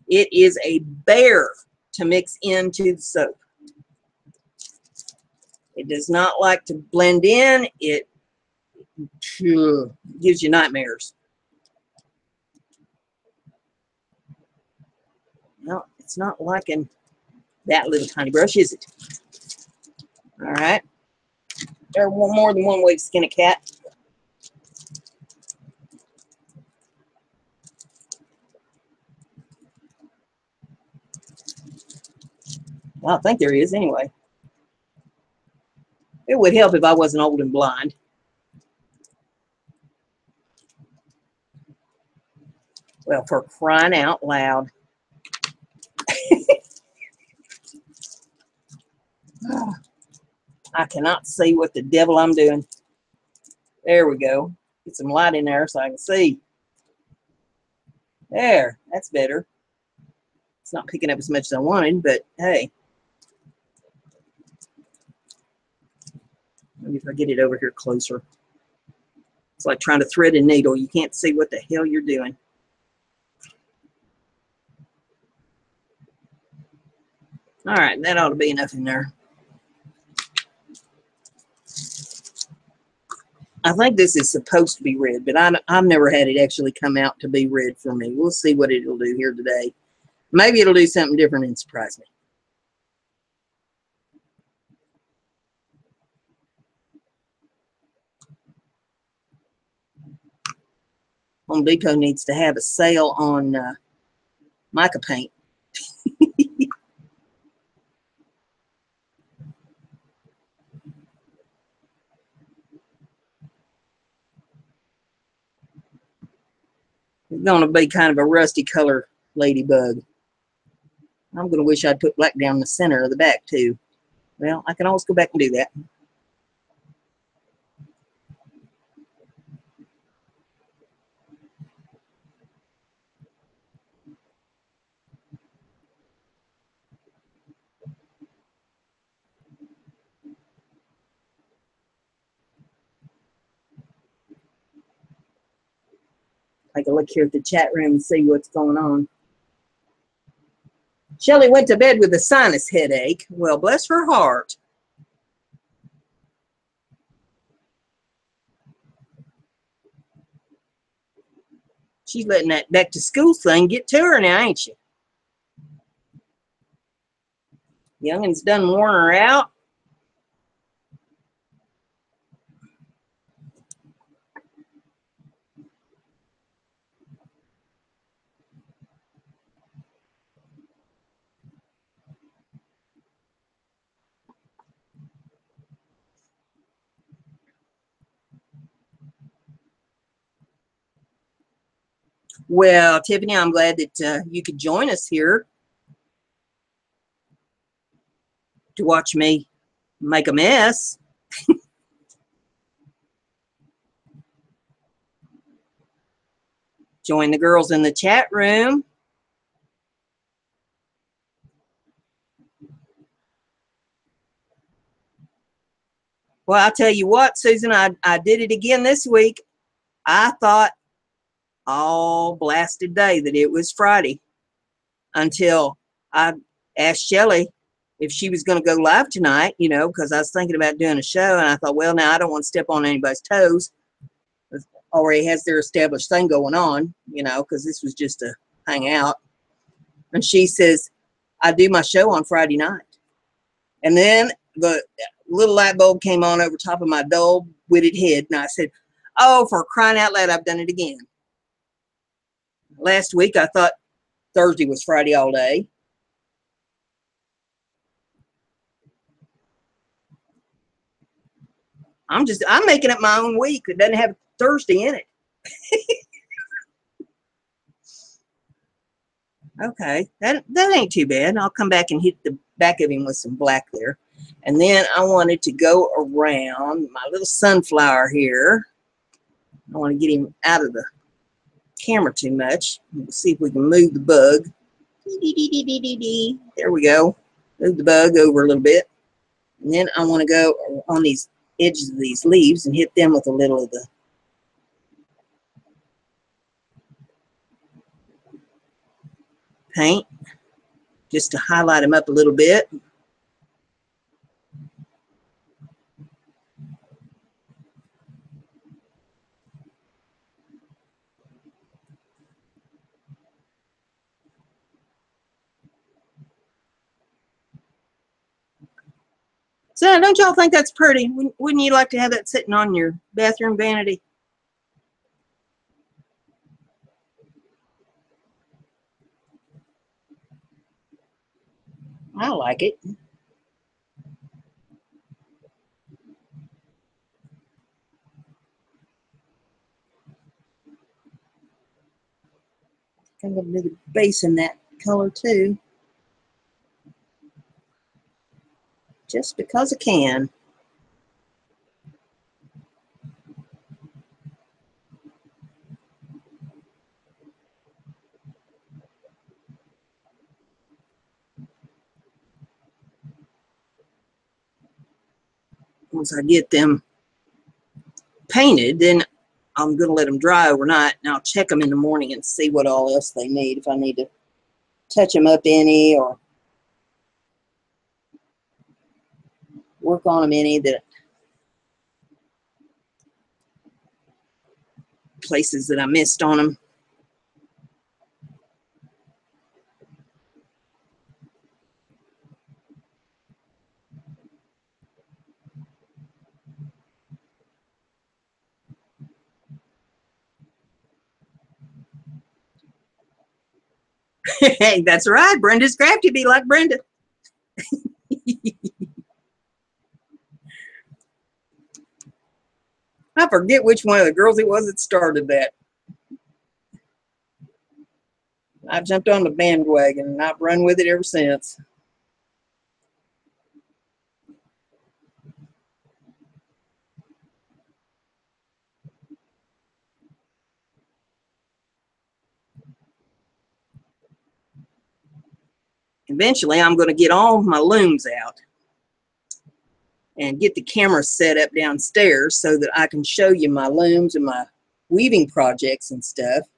It is a bear to mix into the soap. It does not like to blend in. It gives you nightmares. No, it's not liking that little tiny brush, is it? All right. There's more than one way to skin a cat. Well, I think there is anyway. It would help if I wasn't old and blind. Well, for crying out loud. I cannot see what the devil I'm doing. There we go. Get some light in there so I can see. There, that's better. It's not picking up as much as I wanted, but hey. Maybe if I get it over here closer. It's like trying to thread a needle. You can't see what the hell you're doing. All right, that ought to be enough in there. I think this is supposed to be red, but I've never had it actually come out to be red for me. We'll see what it'll do here today. Maybe it'll do something different and surprise me. Home Depot needs to have a sale on mica paint. It's going to be kind of a rusty color ladybug. I'm going to wish I'd put black down the center of the back too. Well, I can always go back and do that. Take a look here at the chat room and see what's going on. Shelley went to bed with a sinus headache. Well, bless her heart. She's letting that back to school thing get to her now, ain't she? Youngin's done worn her out. Well, Tiffany, I'm glad that you could join us here to watch me make a mess. Join the girls in the chat room. Well, I'll tell you what, Susan, I did it again this week. I thought all blasted day that it was Friday until I asked Shelley if she was going to go live tonight, you know, because I was thinking about doing a show, and I thought, well, now I don't want to step on anybody's toes. It already has their established thing going on, you know, because this was just a hangout. And she says, I do my show on Friday night. And then the little light bulb came on over top of my dull-witted head, and I said, oh, for crying out loud, I've done it again. Last week, I thought Thursday was Friday all day. I'm making up my own week that doesn't have Thursday in it. Okay, that ain't too bad. I'll come back and hit the back of him with some black there. And then I wanted to go around my little sunflower here. I want to get him out of the camera too much. We'll see if we can move the bug. There we go. Move the bug over a little bit. And then I want to go on these edges of these leaves and hit them with a little of the paint just to highlight them up a little bit. So don't y'all think that's pretty? Wouldn't you like to have that sitting on your bathroom vanity? I like it. I'm going to do the base in that color too. Just because I can. Once I get them painted, then I'm going to let them dry overnight, and I'll check them in the morning and see what all else they need. If I need to touch them up any or work on them any that places that I missed on them. Hey, that's right. Brenda's crafty. Be like Brenda. I forget which one of the girls it was that started that. I jumped on the bandwagon and I've run with it ever since. Eventually, I'm going to get all my looms out and get the camera set up downstairs so that I can show you my looms and my weaving projects and stuff.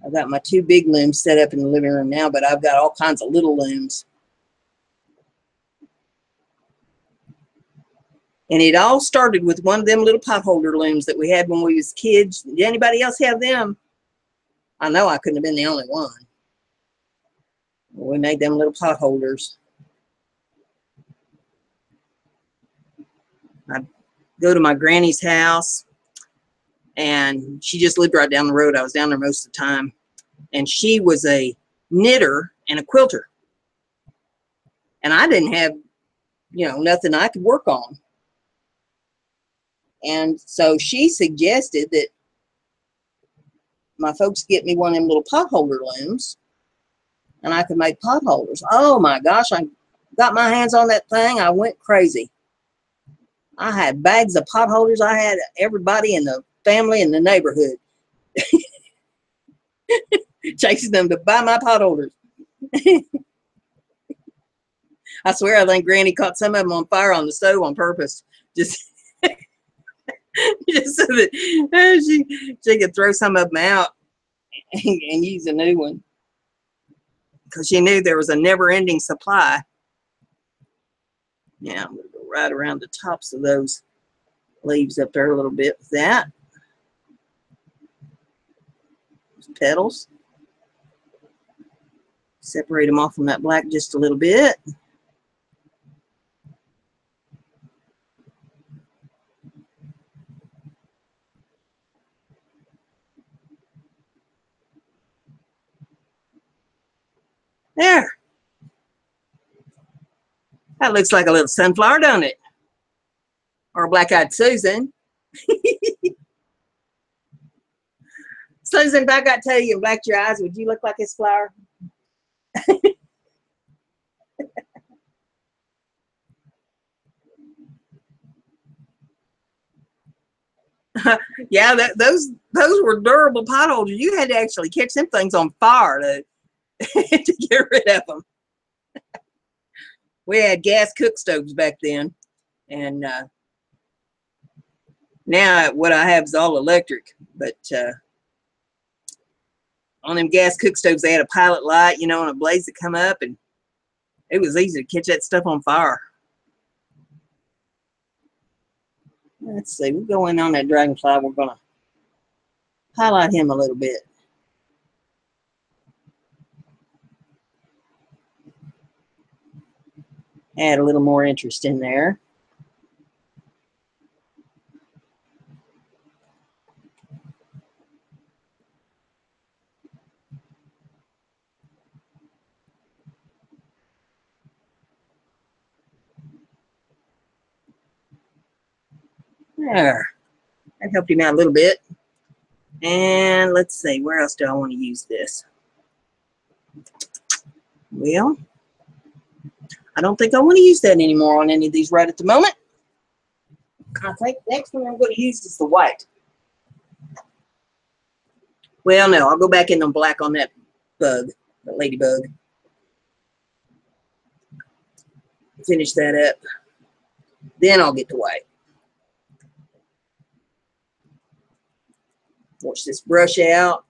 I've got my 2 big looms set up in the living room now, but I've got all kinds of little looms. And it all started with one of them little potholder looms that we had when we was kids. Did anybody else have them? I know I couldn't have been the only one. We made them little potholders. I'd go to my granny's house, and she just lived right down the road. I was down there most of the time. And she was a knitter and a quilter. And I didn't have, you know, nothing I could work on. And so she suggested that my folks get me one of them little potholder looms, and I could make potholders. Oh my gosh, I got my hands on that thing. I went crazy. I had bags of potholders. I had everybody in the family in the neighborhood chasing them to buy my potholders. I swear, I think Granny caught some of them on fire on the stove on purpose, just just so that she could throw some of them out and use a new one, because she knew there was a never-ending supply. Now I'm going to go right around the tops of those leaves up there a little bit with that. Those petals. Separate them off from that black just a little bit. There. That looks like a little sunflower, don't it? Or a black-eyed Susan. Susan, if I got to tell you and blacked your eyes, would you look like this flower? Yeah, those were durable potholders. You had to actually catch them things on fire to to get rid of them. We had gas cook stoves back then, and now what I have is all electric. But on them gas cook stoves, they had a pilot light, you know, and a blaze that come up, and it was easy to catch that stuff on fire. Let's see, we're going on that dragonfly. We're going to highlight him a little bit. Add a little more interest in there. There. That helped him out a little bit. And let's see, where else do I want to use this? Well, I don't think I want to use that anymore on any of these right at the moment. I think the next one I'm going to use is the white. Well, no, I'll go back in on black on that bug, the ladybug. Finish that up. Then I'll get the white. Wash this brush out.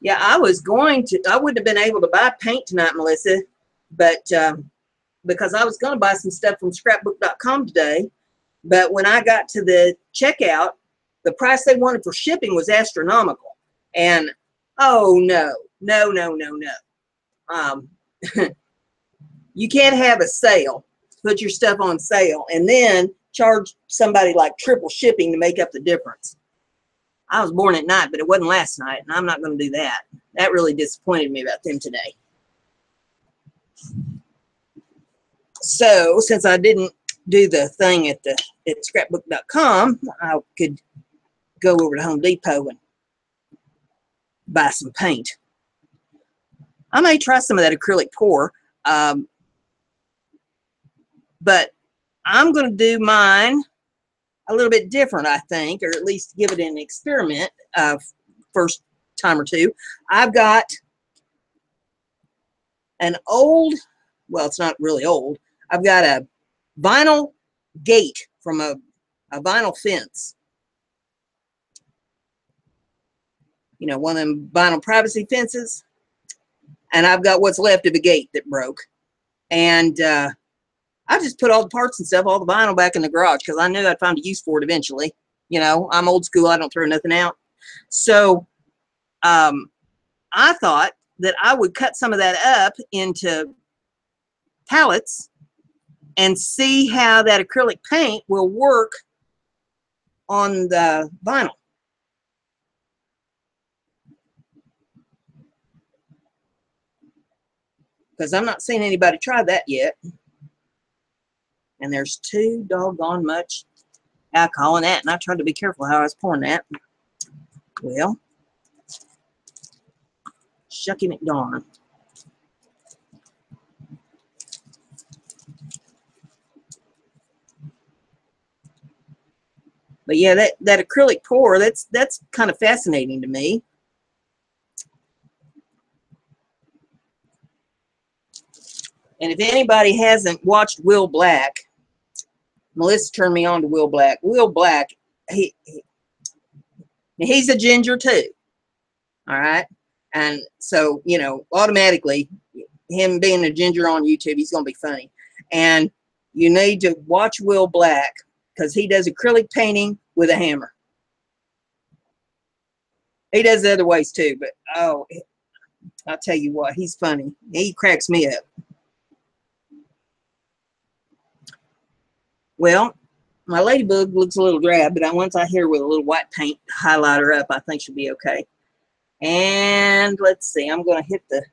Yeah, I wouldn't have been able to buy paint tonight, Melissa, but because I was going to buy some stuff from scrapbook.com today, but when I got to the checkout, the price they wanted for shipping was astronomical. And oh no, no, no, no, no. You can't have a sale, put your stuff on sale, and then charge somebody like triple shipping to make up the difference. I was born at night, but it wasn't last night, and I'm not going to do that. That really disappointed me about them today. So since I didn't do the thing at scrapbook.com, I could go over to Home Depot and buy some paint. I may try some of that acrylic pour, but I'm going to do mine a little bit different, I think, or at least give it an experiment first time or two. I've got an old, well, it's not really old. I've got a vinyl gate from a vinyl fence. You know, one of them vinyl privacy fences. And I've got what's left of a gate that broke. And I just put all the parts and stuff, all the vinyl back in the garage because I knew I'd find a use for it eventually. You know, I'm old school. I don't throw nothing out. So I thought that I would cut some of that up into pallets and see how that acrylic paint will work on the vinyl. Because I'm not seeing anybody try that yet. And there's too doggone much alcohol in that. And I tried to be careful how I was pouring that. Well, shucky McDarn. But yeah, that acrylic pour, that's kind of fascinating to me. And if anybody hasn't watched Will Black, Melissa turned me on to Will Black. Will Black, he's a ginger too. All right. And so, you know, automatically, him being a ginger on YouTube, he's going to be funny. And you need to watch Will Black because he does acrylic painting with a hammer. He does it other ways too, but oh, I'll tell you what, he's funny. He cracks me up. Well, my ladybug looks a little drab, but once I hit her with a little white paint highlighter up, I think she'll be okay. And let's see, I'm going to hit the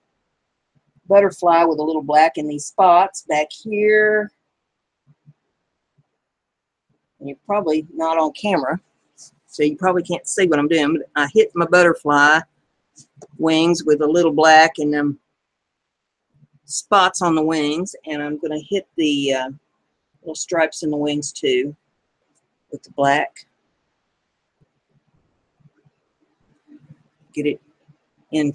butterfly with a little black in these spots back here. And you're probably not on camera, so you probably can't see what I'm doing. But I hit my butterfly wings with a little black and them spots on the wings, and I'm going to hit the little stripes in the wings too with the black. Get it in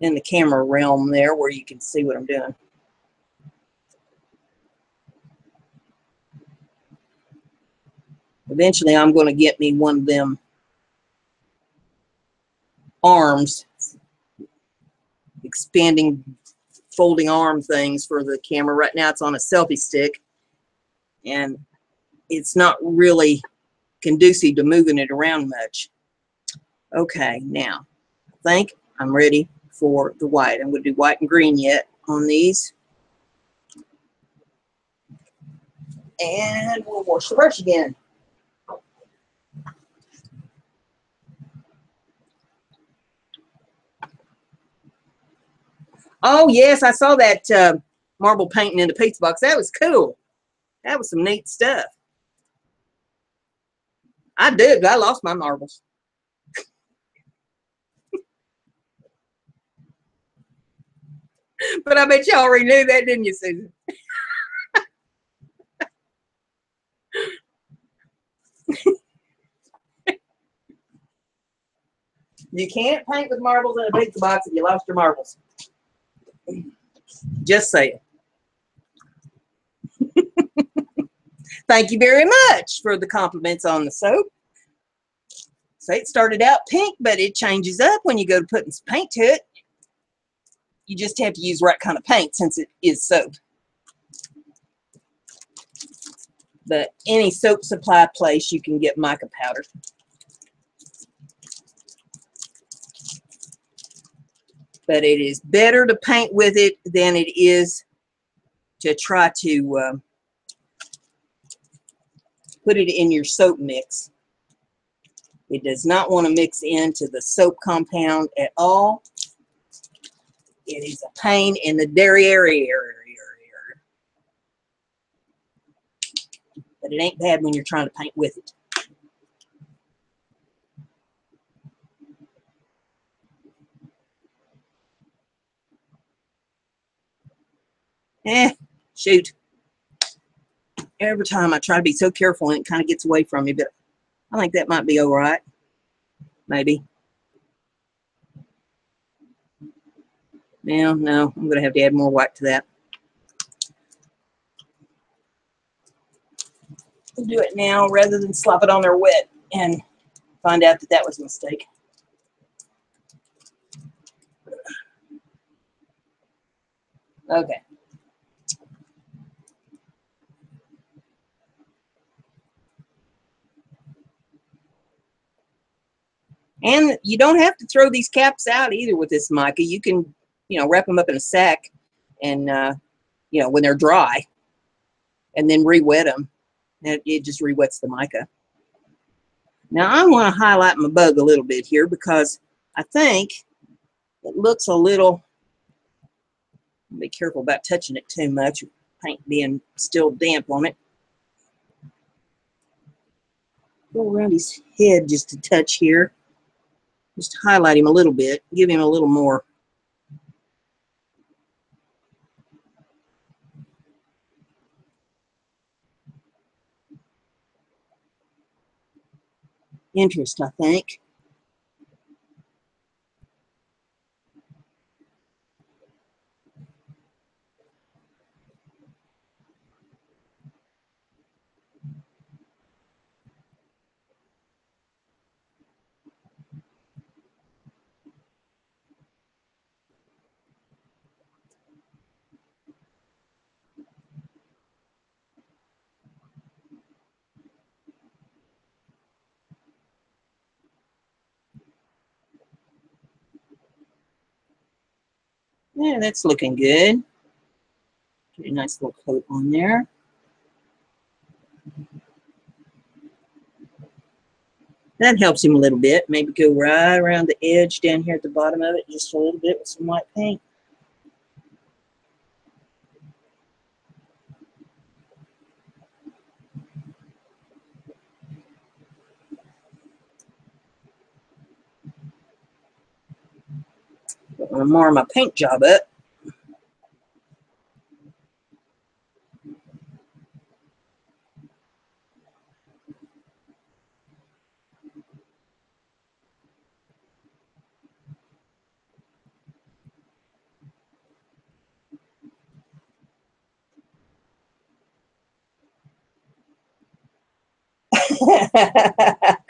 the camera realm there where you can see what I'm doing. Eventually I'm going to get me one of them arms, expanding folding arm things for the camera. Right now it's on a selfie stick and it's not really conducive to moving it around much. Okay, now I think I'm ready for the white. I'm going to do white and green yet on these. And we'll wash the brush again. Oh, yes, I saw that marble painting in the pizza box. That was cool. That was some neat stuff. I did. I lost my marbles. But I bet you already knew that, didn't you, Susan? You can't paint with marbles in a pizza box if you lost your marbles. Just saying. Thank you very much for the compliments on the soap. So it started out pink, but it changes up when you go to putting some paint to it. You just have to use the right kind of paint since it is soap. But any soap supply place you can get mica powder. But it is better to paint with it than it is to try to put it in your soap mix. It does not want to mix into the soap compound at all. It is a pain in the derriere. But it ain't bad when you're trying to paint with it. Shoot. Every time I try to be so careful and it kind of gets away from me, but I think that might be all right. Maybe. No, I'm going to have to add more white to that. We'll do it now rather than slop it on there wet and find out that that was a mistake. Okay. And you don't have to throw these caps out either with this mica. You can, wrap them up in a sack and, when they're dry, and then re-wet them. And it just re-wets the mica. Now I want to highlight my bug a little bit here because I think it looks a little, be careful about touching it too much, paint being still damp on it. Go around his head just a touch here. Just highlight him a little bit, give him a little more. Interest, I think. Yeah, that's looking good. Get a nice little coat on there. That helps him a little bit. Maybe go right around the edge down here at the bottom of it just a little bit with some white paint. I'm going to mar my paint job up.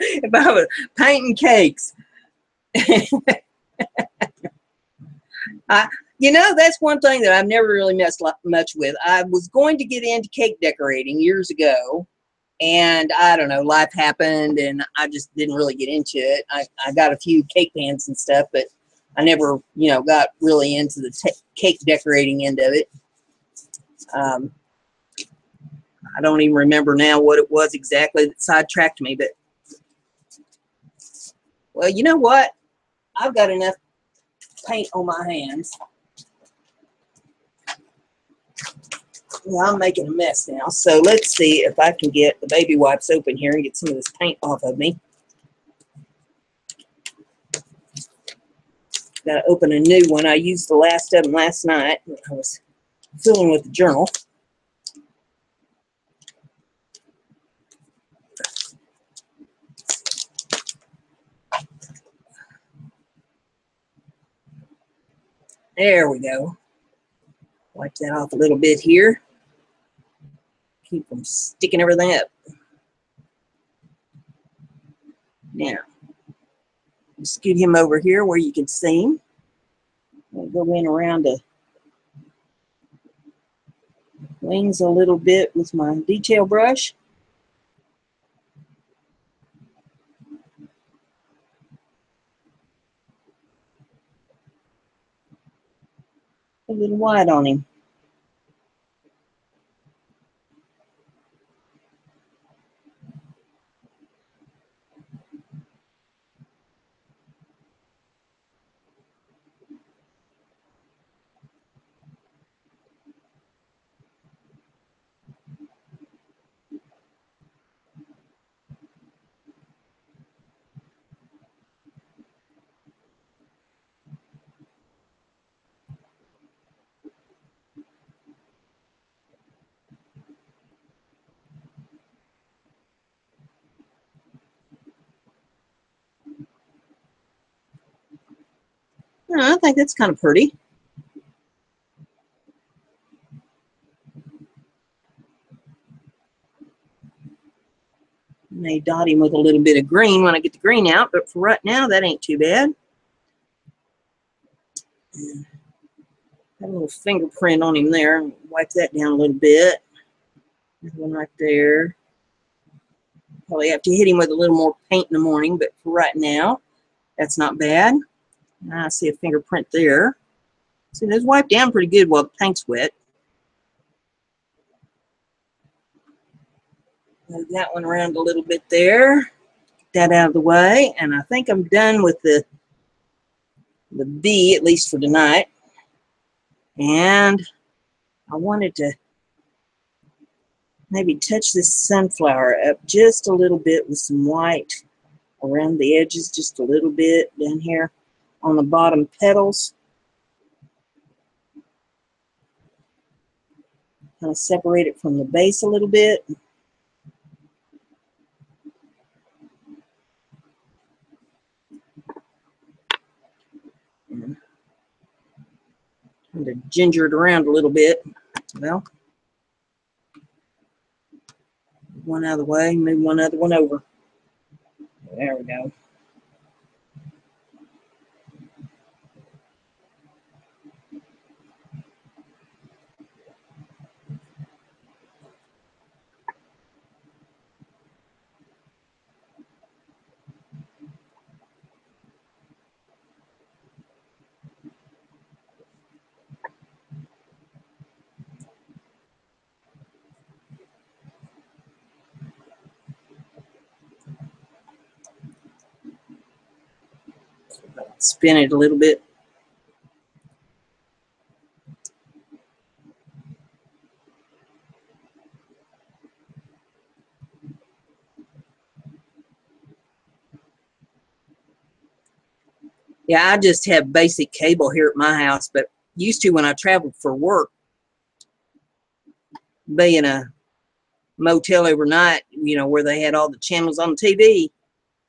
If I was painting cakes. That's one thing that I've never really messed much with. I was going to get into cake decorating years ago, and I don't know, life happened, and I just didn't really get into it. I got a few cake pans and stuff, but I never, got really into the cake decorating end of it. I don't even remember now what it was exactly that sidetracked me, but, well, you know what? I've got enough paint on my hands. Well, I'm making a mess now, so let's see if I can get the baby wipes open here and get some of this paint off of me. Got to open a new one. I used the last of them last night when I was filling with the journal. There we go. Wipe that off a little bit here. Keep from sticking everything up. Now, scoot him over here where you can see him. I'll go in around the wings a little bit with my detail brush. A little white on him. I think that's kind of pretty. May dot him with a little bit of green when I get the green out, but for right now, that ain't too bad. Got a little fingerprint on him there. Wipe that down a little bit. There's one right there. Probably have to hit him with a little more paint in the morning, but for right now, that's not bad. I see a fingerprint there. See, those wipe down pretty good while the paint's wet. Move that one around a little bit there. Get that out of the way, and I think I'm done with the bee, at least for tonight. And I wanted to maybe touch this sunflower up just a little bit with some white around the edges, just a little bit down here on the bottom petals. Kind of separate it from the base a little bit. And kind of ginger it around a little bit. Well, one out of the way, move one other one over. There we go. Spin it a little bit. Yeah, I just have basic cable here at my house, but used to when I traveled for work, be in a motel overnight, you know, where they had all the channels on the TV,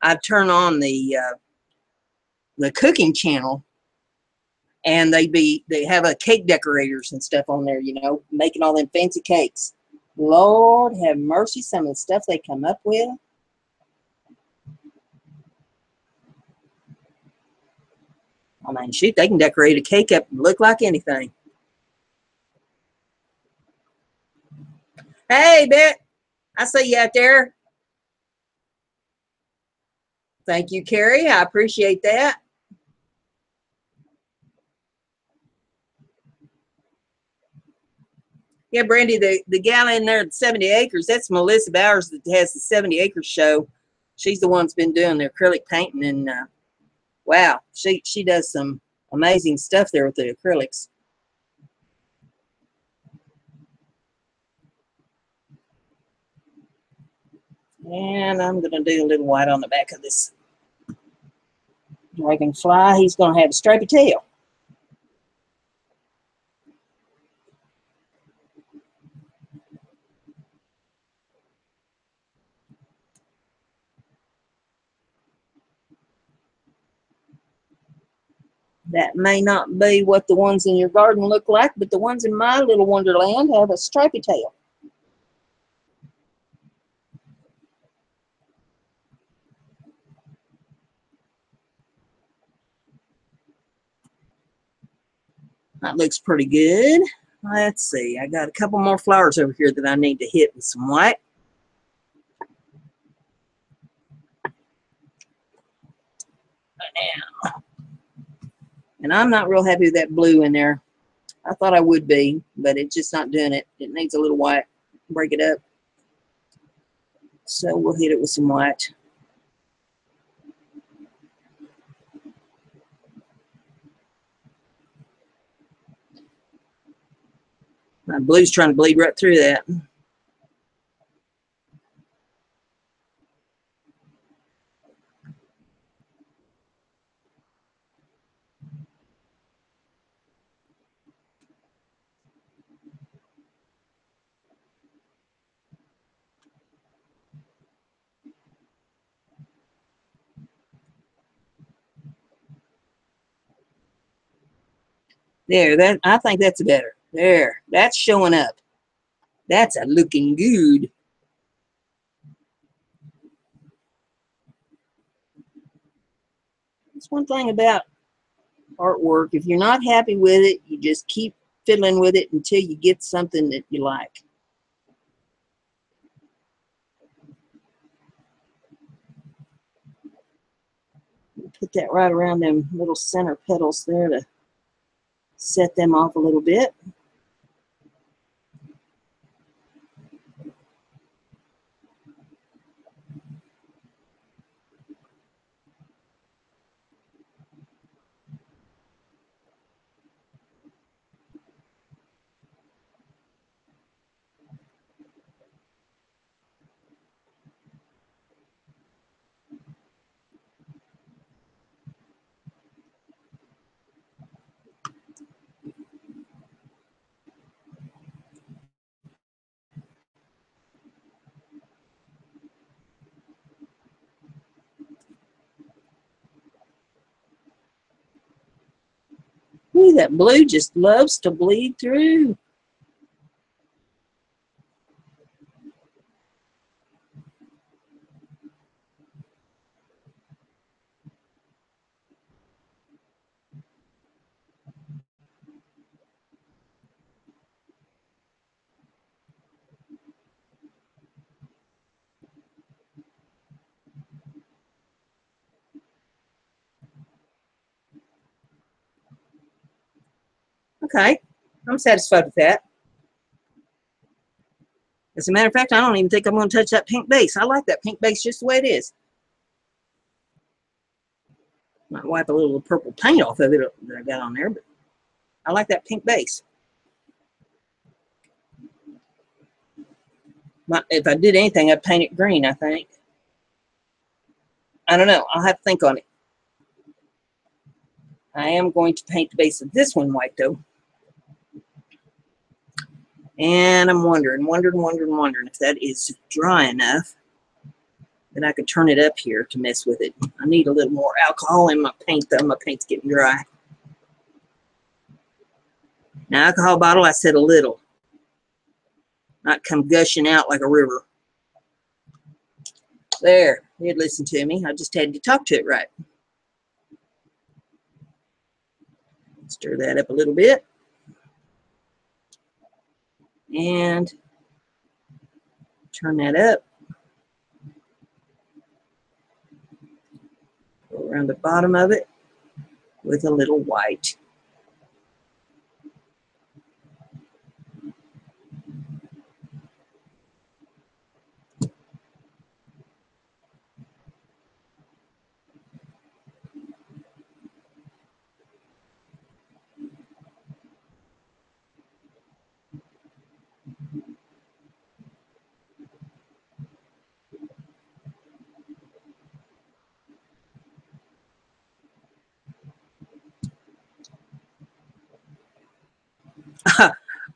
I'd turn on the cooking channel, and they have a cake decorators and stuff on there, you know, making all them fancy cakes. Lord have mercy, some of the stuff they come up with. I mean, shoot, they can decorate a cake up and look like anything. Hey, Bet, I see you out there. Thank you, Carrie. I appreciate that. Yeah, Brandy, the gal in there at 70 Acres, that's Melissa Bowers that has the 70 Acres show. She's the one that's been doing the acrylic painting, and wow, she does some amazing stuff there with the acrylics. And I'm going to do a little white on the back of this dragonfly. He's going to have a stripy tail. That may not be what the ones in your garden look like, but the ones in my little wonderland have a stripy tail. That looks pretty good. Let's see. I got a couple more flowers over here that I need to hit with some white. And I'm not real happy with that blue in there. I thought I would be, but it's just not doing it. It needs a little white. Break it up. So we'll hit it with some white. My blue's trying to bleed right through that. There, that I think that's better. There, that's showing up. That's a looking good. That's one thing about artwork. If you're not happy with it, you just keep fiddling with it until you get something that you like. Put that right around them little center petals there to set them off a little bit. Ooh, that blue just loves to bleed through. Okay, I'm satisfied with that. As a matter of fact, I don't even think I'm going to touch that pink base. I like that pink base just the way it is. Might wipe a little purple paint off of it that I got on there, but I like that pink base. If I did anything, I'd paint it green, I think. I don't know. I'll have to think on it. I am going to paint the base of this one white, though. And I'm wondering if that is dry enough that I could turn it up here to mess with it. I need a little more alcohol in my paint, though. My paint's getting dry. Now, alcohol bottle, I said a little. Not come gushing out like a river. There. You'd listen to me. I just had to talk to it right. Stir that up a little bit. And turn that up. Go around the bottom of it with a little white.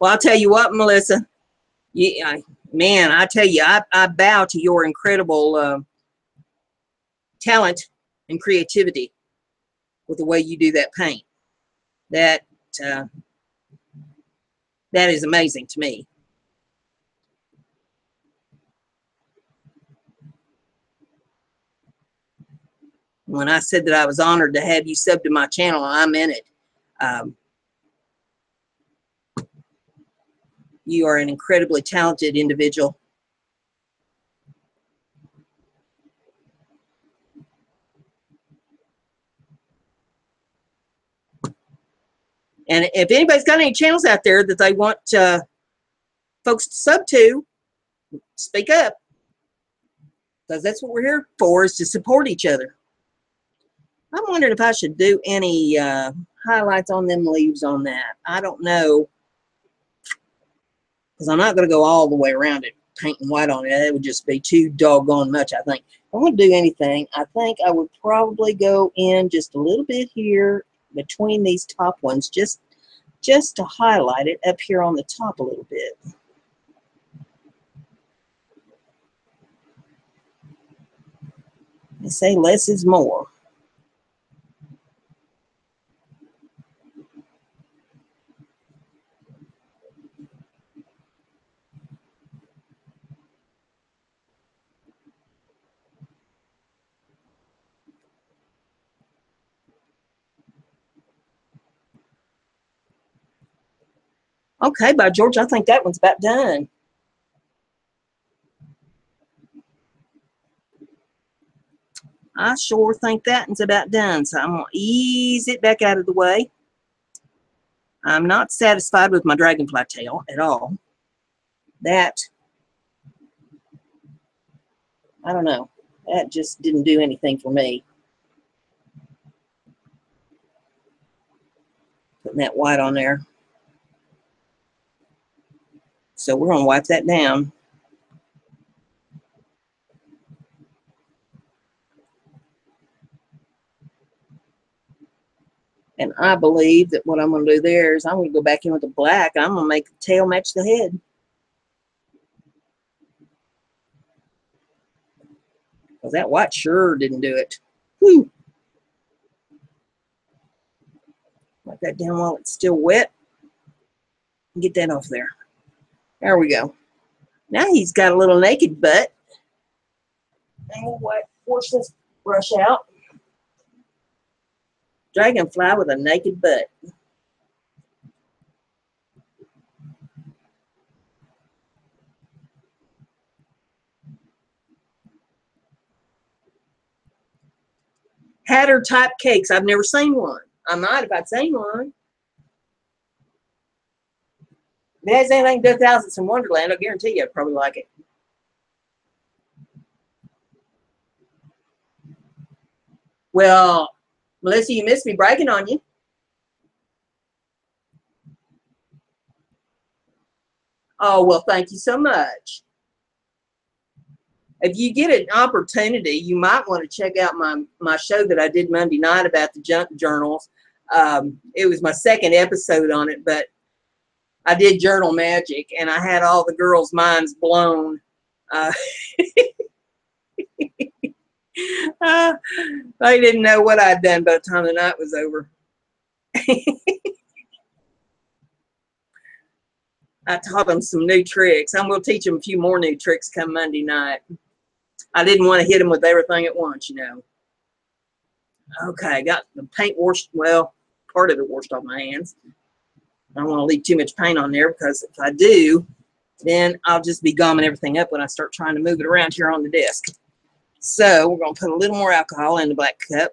Well, I'll tell you what, Melissa. Man, I tell you, I bow to your incredible talent and creativity with the way you do that paint. That is amazing to me. When I said that I was honored to have you sub to my channel, I meant it. You are an incredibly talented individual. And if anybody's got any channels out there that they want folks to sub to, speak up. Because that's what we're here for, is to support each other. I'm wondering if I should do any highlights on them leaves on that. I don't know. Because I'm not going to go all the way around it, painting white on it. That would just be too doggone much, I think. If I'm going to do anything, I think I would probably go in just a little bit here between these top ones, just to highlight it up here on the top a little bit. They say less is more. Okay, by George, I think that one's about done. I sure think that one's about done. So I'm going to ease it back out of the way. I'm not satisfied with my dragonfly tail at all. That, I don't know, that just didn't do anything for me. Putting that white on there. So we're going to wipe that down. And I believe that what I'm going to do there is I'm going to go back in with the black. I'm going to make the tail match the head. Because that white sure didn't do it. Whew. Wipe that down while it's still wet. Get that off there. There we go. Now he's got a little naked butt. And we'll wash this brush out. Dragonfly with a naked butt. Hatter type cakes. I've never seen one. I might if I'd seen one. If it has anything to do with Alice in Wonderland, I guarantee you I'd probably like it. Well, Melissa, you missed me bragging on you. Oh, well, thank you so much. If you get an opportunity, you might want to check out my show that I did Monday night about the junk journals. It was my second episode on it, but I did journal magic, and I had all the girls' minds blown. They didn't know what I'd done by the time the night was over. I taught them some new tricks. I'm going to teach them a few more new tricks come Monday night. I didn't want to hit them with everything at once, you know. Okay, got the paint washed, well, part of it washed off my hands. I don't want to leave too much paint on there, because if I do, then I'll just be gumming everything up when I start trying to move it around here on the desk. So we're going to put a little more alcohol in the black cup.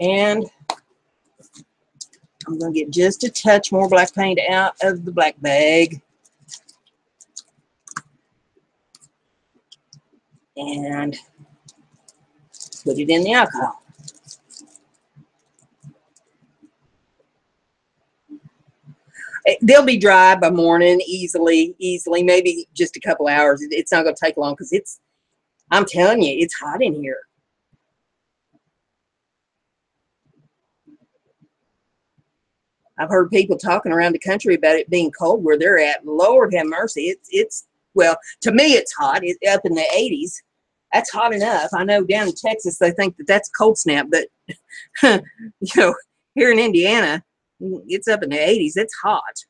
And I'm going to get just a touch more black paint out of the black bag. And put it in the alcohol. They'll be dry by morning easily, maybe just a couple hours. It's not going to take long, because I'm telling you, it's hot in here. I've heard people talking around the country about it being cold where they're at. Lord have mercy. Well, to me, it's hot. It's up in the 80s. That's hot enough. I know down in Texas, they think that that's a cold snap, but you know, here in Indiana, it's up in the 80s. It's hot.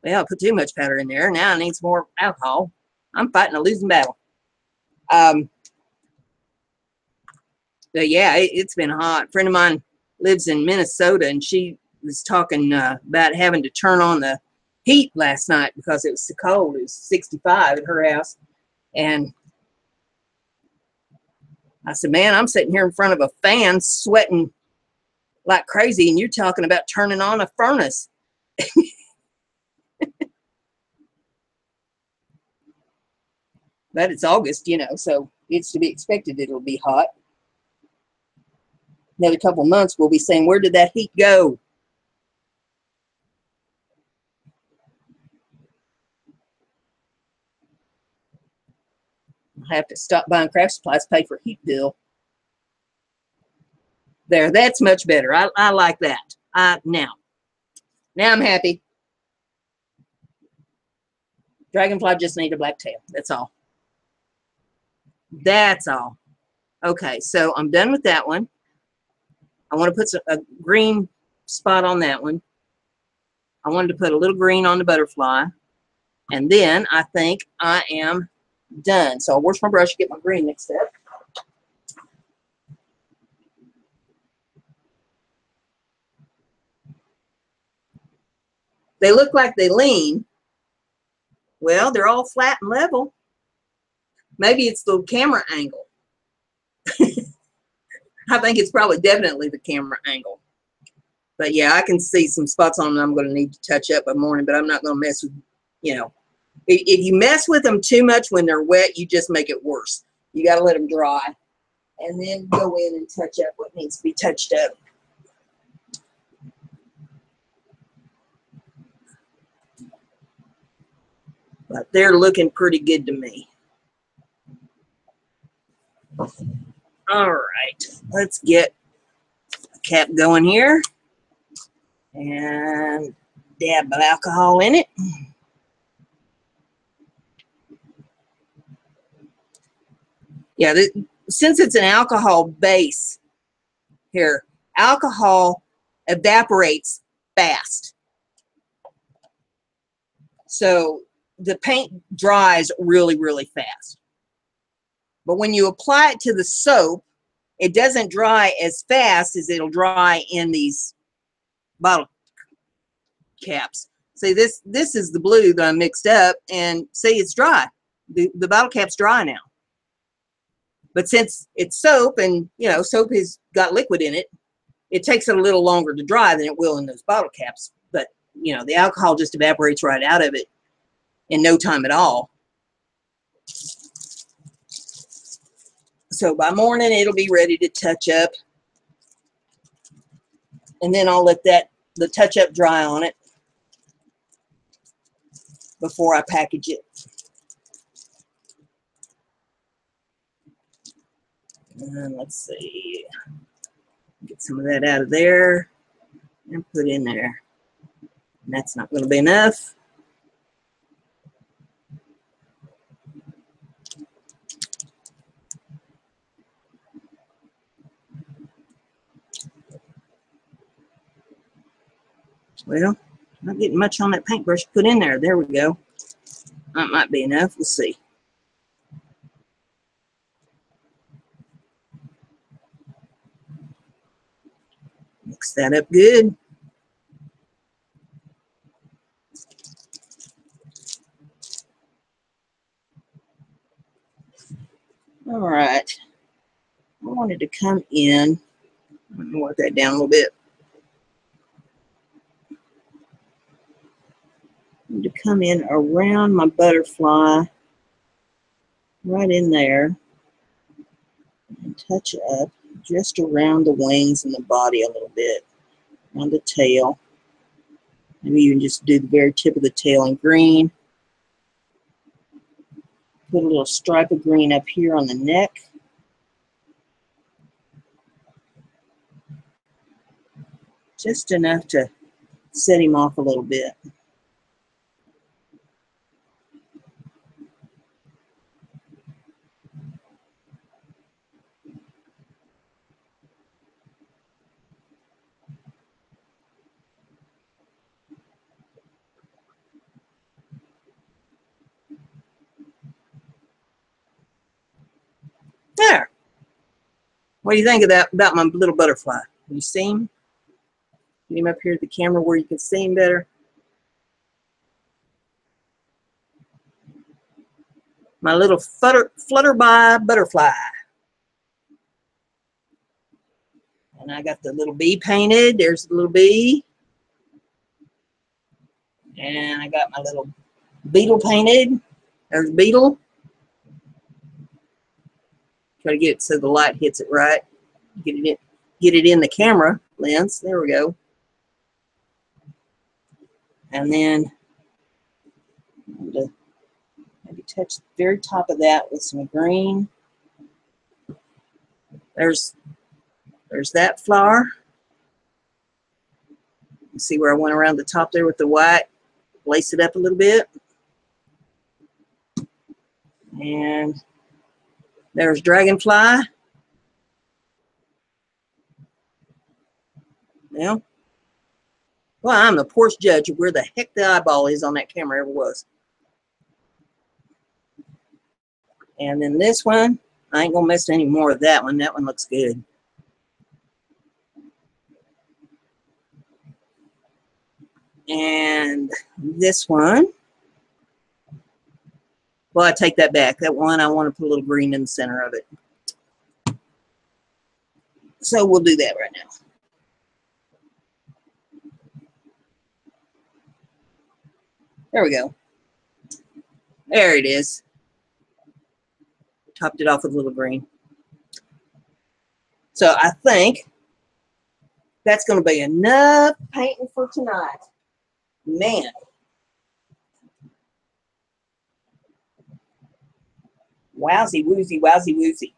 Well, I put too much powder in there. Now I need some more alcohol. I'm fighting a losing battle. But yeah, it's been hot. A friend of mine lives in Minnesota, and she was talking about having to turn on the heat last night because it was so cold. It was 65 at her house. And I said, man, I'm sitting here in front of a fan sweating like crazy, and you're talking about turning on a furnace. But it's August, you know, so it's to be expected it'll be hot. Another couple months, we'll be saying, where did that heat go? I have to stop buying craft supplies, pay for heat bill. There, that's much better. I like that. Now I'm happy. Dragonfly just need a black tail. That's all. That's all. Okay, so I'm done with that one. I want to put a green spot on that one. I wanted to put a little green on the butterfly. And then I think I am done. So I'll wash my brush and get my green mixed up. They look like they lean. Well, they're all flat and level. Maybe it's the camera angle. I think it's probably definitely the camera angle. But yeah, I can see some spots on them I'm going to need to touch up by morning, but I'm not going to mess with, you know. If you mess with them too much when they're wet, you just make it worse. You got to let them dry and then go in and touch up what needs to be touched up. But they're looking pretty good to me. All right, let's get a cap going here and dab of alcohol in it. Yeah, since it's an alcohol base here, alcohol evaporates fast. So the paint dries really, really fast. But when you apply it to the soap, it doesn't dry as fast as it'll dry in these bottle caps. See, this is the blue that I mixed up, and see, it's dry. The bottle cap's dry now. But since it's soap, and you know, soap has got liquid in it, it takes it a little longer to dry than it will in those bottle caps. But you know, the alcohol just evaporates right out of it in no time at all. So by morning, it'll be ready to touch up. And then I'll let the touch up dry on it before I package it. And let's see. Get some of that out of there and put in there. And that's not going to be enough. Well, not getting much on that paintbrush put in there. There we go. That might be enough. We'll see. Mix that up good. All right. I wanted to come in. Let me work that down a little bit. I need to come in around my butterfly, right in there, and touch up just around the wings and the body a little bit, around the tail. Maybe you can just do the very tip of the tail in green. Put a little stripe of green up here on the neck. Just enough to set him off a little bit. There. What do you think of that about my little butterfly? You see him? Get him up here at the camera where you can see him better. My little flutterby butterfly. And I got the little bee painted. There's the little bee. And I got my little beetle painted. There's the beetle. Try to get it so the light hits it right. Get it in the camera lens. There we go. And then maybe touch the very top of that with some green. There's that flower. You see where I went around the top there with the white, lace it up a little bit. And there's dragonfly. Now, well, I'm the poorest judge of where the heck the eyeball is on that camera ever was. And then this one, I ain't gonna miss any more of that one. That one looks good. And this one, well, I take that back. That one, I want to put a little green in the center of it. So we'll do that right now. There we go. There it is. Topped it off with a little green. So I think that's going to be enough painting for tonight. Man. Wowzy woozy, wowzy woozy.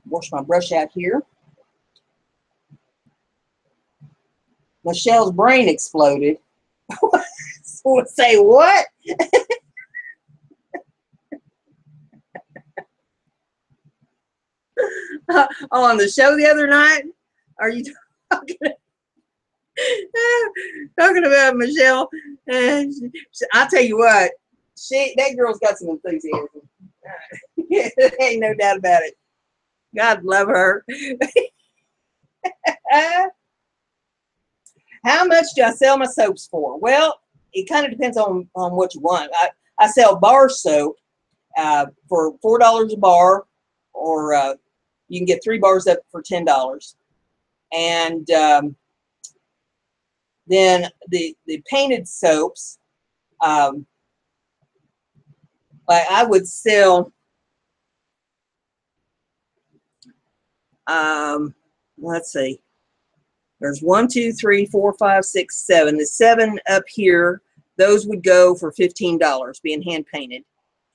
Wash my brush out here. Michelle's brain exploded. So say what? On the show the other night? Are you talking about Michelle? I'll tell you what, that girl's got some enthusiasm. Ain't no doubt about it. God love her. How much do I sell my soaps for? Well, it kind of depends on what you want. I sell bar soap for $4 a bar, or you can get 3 bars up for $10. And then the painted soaps, like I would sell, let's see, there's 1, 2, 3, 4, 5, 6, 7. The 7 up here, those would go for $15, being hand painted.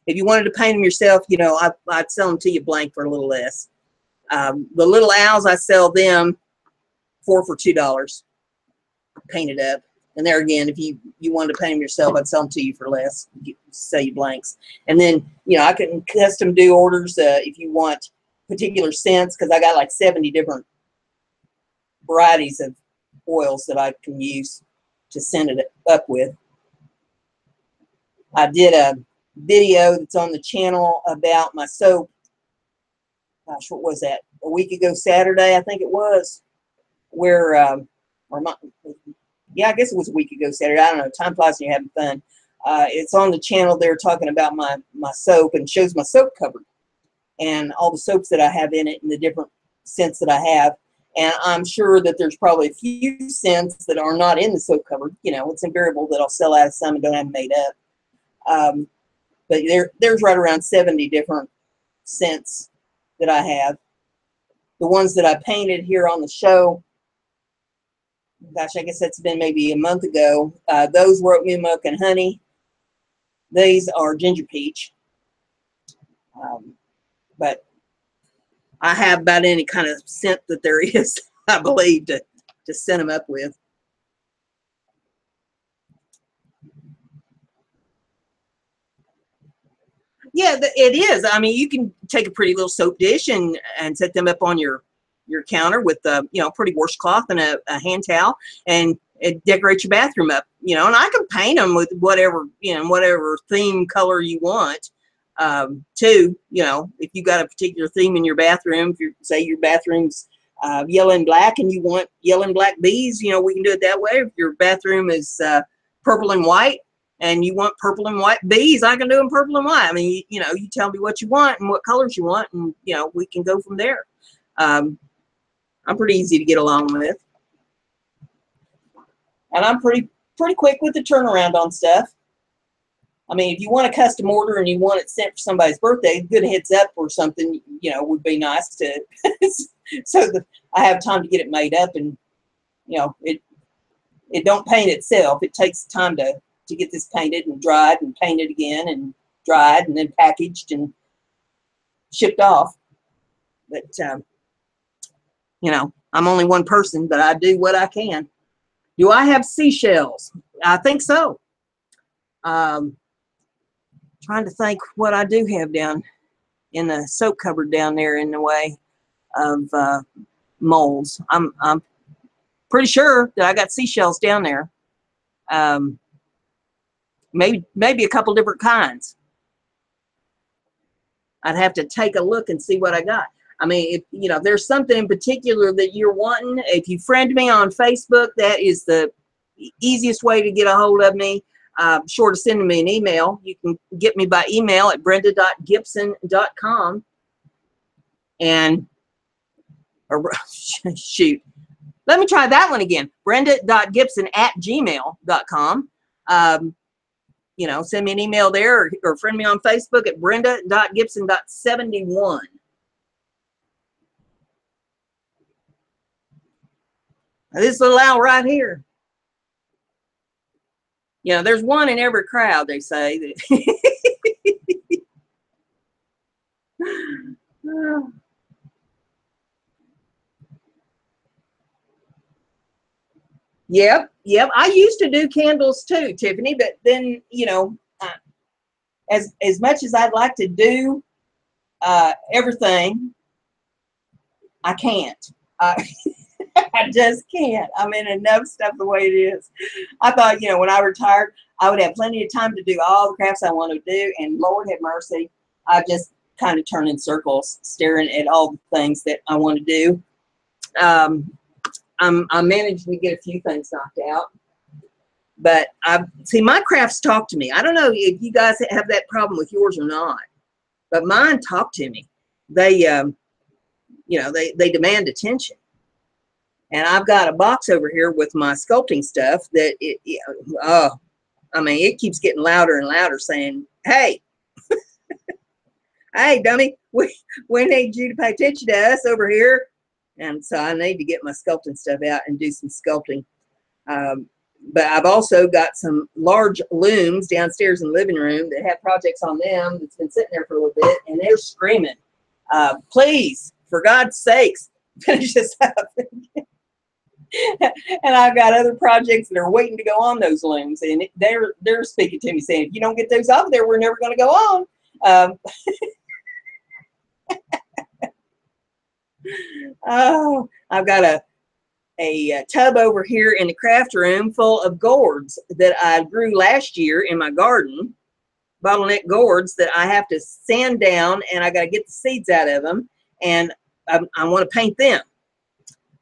If you wanted to paint them yourself, you know, I'd sell them to you blank for a little less. The little owls, I sell them for $2, painted up. And there again, if you wanted to paint them yourself, I'd sell them to you for less, sell you blanks. And then, you know, I can custom do orders if you want particular scents, because I got like 70 different varieties of oils that I can use to scent it up with. I did a video that's on the channel about my soap. Gosh, what was that? A week ago Saturday, I think it was, where, yeah, I guess it was a week ago Saturday. I don't know. Time flies when you're having fun. It's on the channel. They're talking about my soap, and shows my soap cupboard and all the soaps that I have in it and the different scents that I have. And I'm sure that there's probably a few scents that are not in the soap cupboard. You know, it's invariable that I'll sell out of some and don't have them made up. But there's right around 70 different scents that I have. The ones that I painted here on the show, gosh, I guess that's been maybe a month ago. Those were oatmeal milk and honey. These are ginger peach. But I have about any kind of scent that there is, I believe, to scent them up with. Yeah, it is. I mean, you can take a pretty little soap dish and set them up on your counter with you know, pretty washcloth and a hand towel, and decorate your bathroom up. You know, and I can paint them with whatever, you know, whatever theme color you want. Two, you know, if you got a particular theme in your bathroom, if you say your bathroom's yellow and black and you want yellow and black bees, you know, we can do it that way. If your bathroom is purple and white and you want purple and white bees, I can do them purple and white. I mean, you know, you tell me what you want and what colors you want, and, you know, we can go from there. I'm pretty easy to get along with. And I'm pretty quick with the turnaround on stuff. I mean, if you want a custom order and you want it sent for somebody's birthday, a good heads up or something, you know, would be nice to, so that I have time to get it made up, and, you know, it don't paint itself. It takes time to get this painted and dried and painted again and dried and then packaged and shipped off. But, you know, I'm only one person, but I do what I can. Do I have seashells? I think so. Trying to think what I do have down in the soap cupboard down there in the way of molds. I'm pretty sure that I got seashells down there. Maybe a couple different kinds. I'd have to take a look and see what I got. I mean, if you know, there's something in particular that you're wanting, if you friend me on Facebook, that is the easiest way to get a hold of me. Short of sending me an email. You can get me by email at brenda.gibson.com. And, or, shoot, let me try that one again. brenda.gibson@gmail.com. You know, send me an email there, or friend me on Facebook at brenda.gibson.71. This little owl right here. You know, there's one in every crowd, they say. That Yep. I used to do candles too, Tiffany, but then, you know, as much as I'd like to do everything, I can't. I just can't. I'm in enough stuff the way it is. I thought, you know, when I retired, I would have plenty of time to do all the crafts I want to do, and Lord have mercy, I just kind of turn in circles staring at all the things that I want to do. I'm managing to get a few things knocked out, but see, my crafts talk to me. I don't know if you guys have that problem with yours or not, but mine talk to me. They, you know, they demand attention. And I've got a box over here with my sculpting stuff that I mean, it keeps getting louder and louder saying, hey, hey, dummy, we need you to pay attention to us over here. And so I need to get my sculpting stuff out and do some sculpting. But I've also got some large looms downstairs in the living room that have projects on them that's been sitting there for a little bit, and they're screaming, please, for God's sakes, finish this up. And I've got other projects that are waiting to go on those looms, and they're speaking to me saying, if you don't get those off there, we're never going to go on. Oh, I've got a tub over here in the craft room full of gourds that I grew last year in my garden, bottleneck gourds that I have to sand down, and I got to get the seeds out of them, and I want to paint them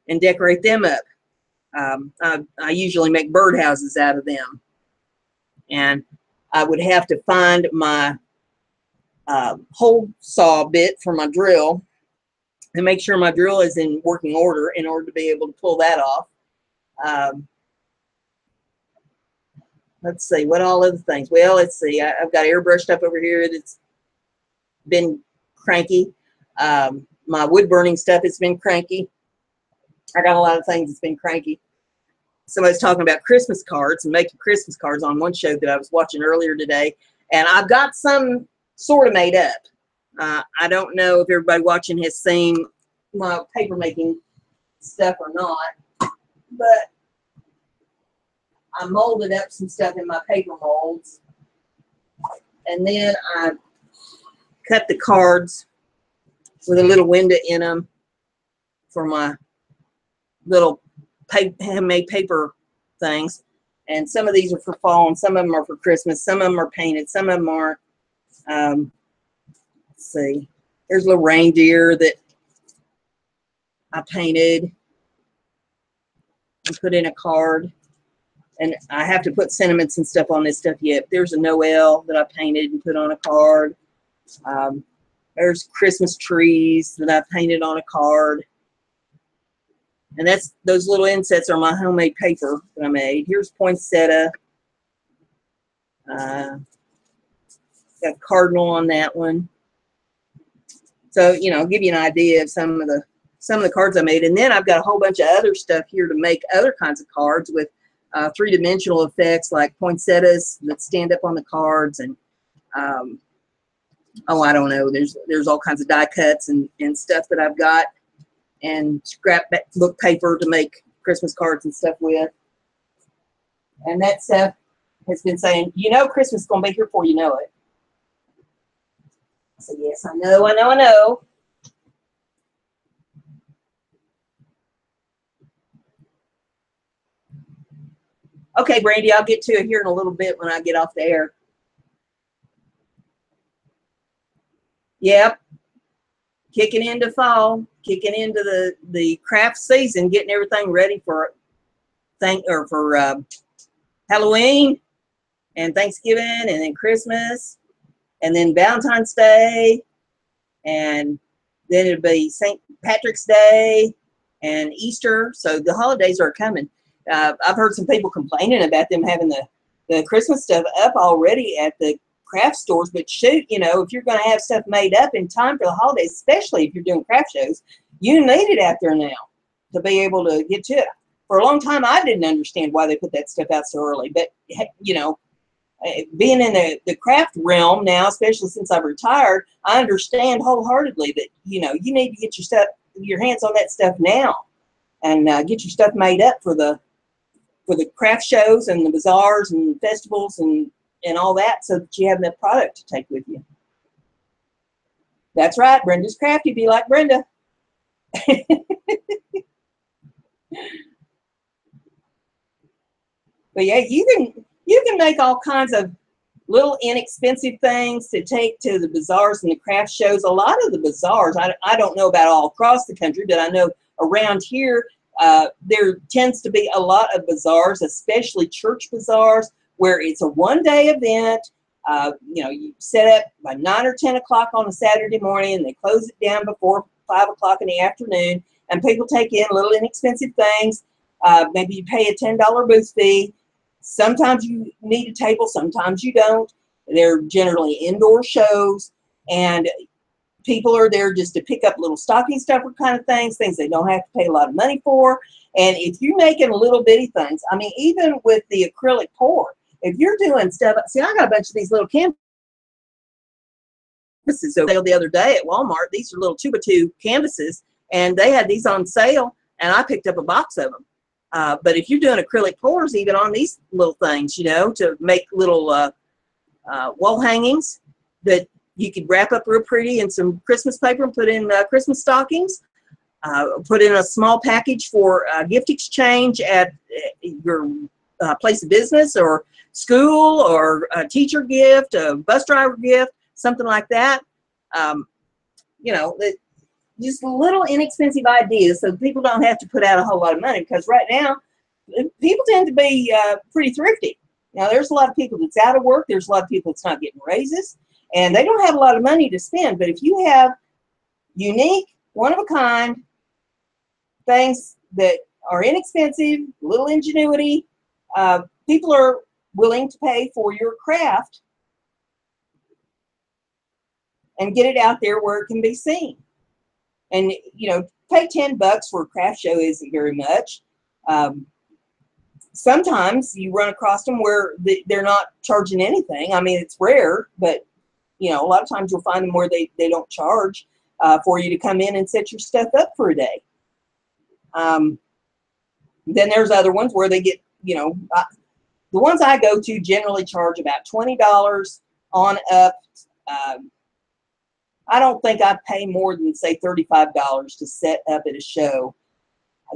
and decorate them up. I usually make birdhouses out of them, and I would have to find my hole saw bit for my drill and make sure my drill is in working order in order to be able to pull that off. Let's see, what all other things? Well, let's see, I've got airbrushed up over here that's been cranky. My wood burning stuff has been cranky. I got a lot of things that's been cranky. Somebody's talking about Christmas cards and making Christmas cards on one show that I was watching earlier today. And I've got some sort of made up. I don't know if everybody watching has seen my paper making stuff or not, but I molded up some stuff in my paper molds. And then I cut the cards with a little window in them for my little handmade paper things. And some of these are for fall, and some of them are for Christmas. Some of them are painted, some of them aren't. Let's see. There's a little reindeer that I painted and put in a card. And I have to put sentiments and stuff on this stuff yet. There's a Noel that I painted and put on a card. There's Christmas trees that I painted on a card. And that's, those little insets are my homemade paper that I made. Here's poinsettia. Got cardinal on that one. So, you know, I'll give you an idea of some of the cards I made. And then I've got a whole bunch of other stuff here to make other kinds of cards with three-dimensional effects like poinsettias that stand up on the cards, and oh, I don't know, there's all kinds of die cuts and stuff that I've got, and scrapbook paper to make Christmas cards and stuff with. And that stuff has been saying, you know, Christmas is going to be here before you know it. So yes, I know, I know, I know. Okay, Brandy, I'll get to it here in a little bit when I get off the air. Yep. Kicking into fall, kicking into the craft season, getting everything ready for Halloween and Thanksgiving, and then Christmas, and then Valentine's Day, and then it'll be St. Patrick's Day and Easter. So the holidays are coming. I've heard some people complaining about them having the Christmas stuff up already at the craft stores, but shoot, you know, if you're going to have stuff made up in time for the holidays, especially if you're doing craft shows, you need it out there now to be able to get to it. For a long time, I didn't understand why they put that stuff out so early, but, you know, being in the craft realm now, especially since I've retired, I understand wholeheartedly that, you know, you need to get your hands on that stuff now, and get your stuff made up for the craft shows and the bazaars and festivals and all that, so that you have enough product to take with you. That's right, Brenda's Crafty. Be like Brenda. But yeah, you can make all kinds of little inexpensive things to take to the bazaars and the craft shows. A lot of the bazaars, I don't know about all across the country, but I know around here there tends to be a lot of bazaars, especially church bazaars, where it's a one-day event. You know, you set up by 9 or 10 o'clock on a Saturday morning, and they close it down before 5 o'clock in the afternoon, and people take in little inexpensive things. Maybe you pay a $10 booth fee. Sometimes you need a table, sometimes you don't. They're generally indoor shows, and people are there just to pick up little stocking stuffer kind of things they don't have to pay a lot of money for. And if you're making little bitty things, I mean, even with the acrylic pour, if you're doing stuff, see, I got a bunch of these little canvases the other day at Walmart. These are little 2x2 canvases, and they had these on sale, and I picked up a box of them. But if you're doing acrylic pours, even on these little things, you know, to make little wall hangings that you could wrap up real pretty in some Christmas paper and put in Christmas stockings, put in a small package for gift exchange at your place of business or school, or a teacher gift, a bus driver gift, something like that. You know, just little inexpensive ideas so people don't have to put out a whole lot of money, because right now people tend to be pretty thrifty. Now, there's a lot of people that's out of work. There's a lot of people that's not getting raises, and they don't have a lot of money to spend. But if you have unique, one-of-a-kind things that are inexpensive, little ingenuity, people are willing to pay for your craft and get it out there where it can be seen. And, you know, pay $10 for a craft show isn't very much. Sometimes you run across them where they're not charging anything. I mean, it's rare, but, you know, a lot of times you'll find them where they don't charge for you to come in and set your stuff up for a day. Then there's other ones where they get, you know, the ones I go to generally charge about $20 on up. I don't think I pay more than, say, $35 to set up at a show.